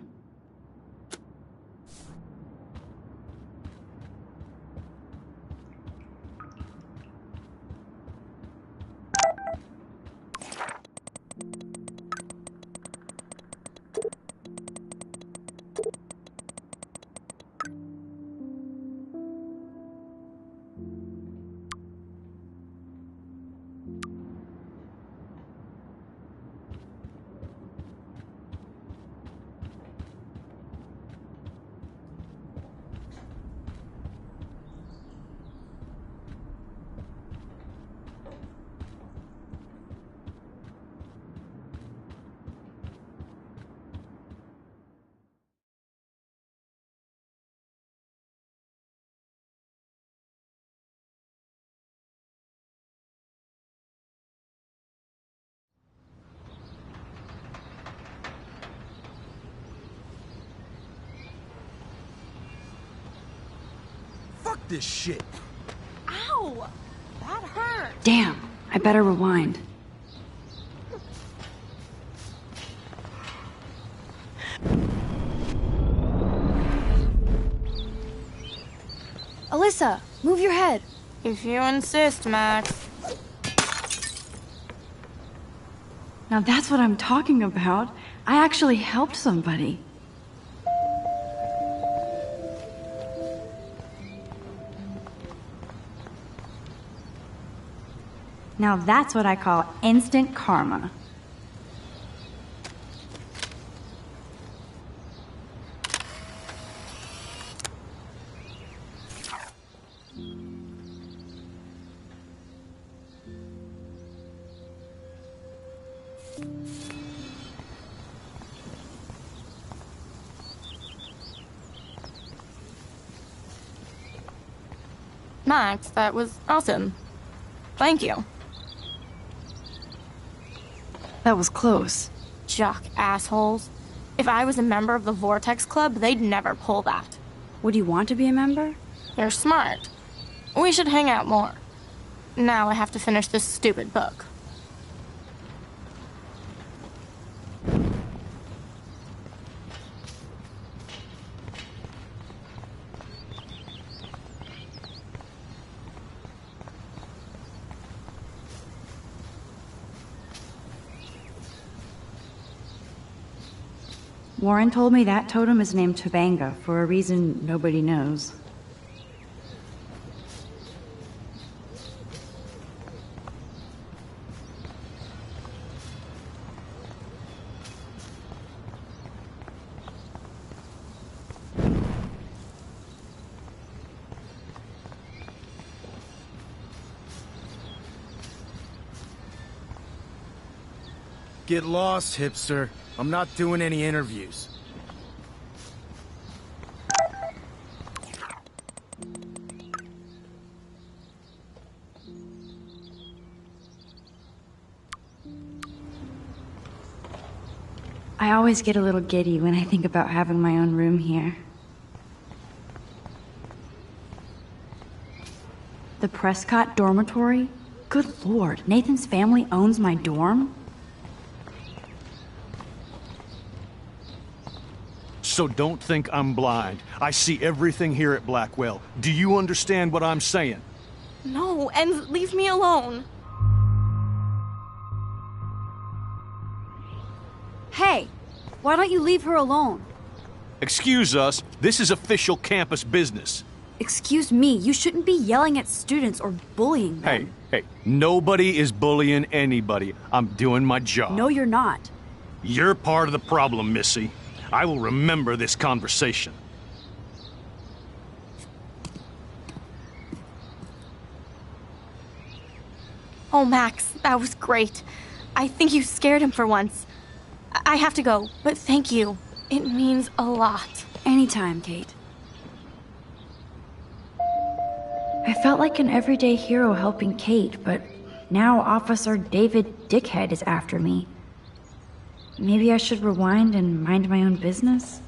[SPEAKER 17] This shit.
[SPEAKER 4] Ow! That hurt.
[SPEAKER 10] Damn, I better rewind.
[SPEAKER 7] Alyssa, move your head.
[SPEAKER 4] If you insist, Max.
[SPEAKER 10] Now that's what I'm talking about. I actually helped somebody. Now that's what I call instant karma.
[SPEAKER 4] Max, that was awesome. Thank you.
[SPEAKER 10] That was close.
[SPEAKER 4] Jock assholes. If I was a member of the Vortex Club, they'd never pull that.
[SPEAKER 10] Would you want to be a member?
[SPEAKER 4] You're smart. We should hang out more. Now I have to finish this stupid book.
[SPEAKER 10] Warren told me that totem is named Tobanga for a reason nobody knows.
[SPEAKER 2] get lost, hipster. I'm not doing any interviews.
[SPEAKER 10] I always get a little giddy when I think about having my own room here. The Prescott dormitory? Good lord, Nathan's family owns my dorm?
[SPEAKER 8] So don't think I'm blind. I see everything here at Blackwell. Do you understand what I'm saying?
[SPEAKER 4] No, and leave me alone.
[SPEAKER 7] Hey, why don't you leave her alone?
[SPEAKER 8] Excuse us, this is official campus business.
[SPEAKER 7] Excuse me, you shouldn't be yelling at students or bullying them.
[SPEAKER 8] Hey, nobody is bullying anybody. I'm doing my job.
[SPEAKER 7] No, you're not.
[SPEAKER 8] You're part of the problem, Missy. I will remember this conversation.
[SPEAKER 4] Oh, Max, that was great. I think you scared him for once. I have to go, but thank you. It means a lot.
[SPEAKER 10] Anytime, Kate. I felt like an everyday hero helping Kate, but now Officer David Dickhead is after me. Maybe I should rewind and mind my own business?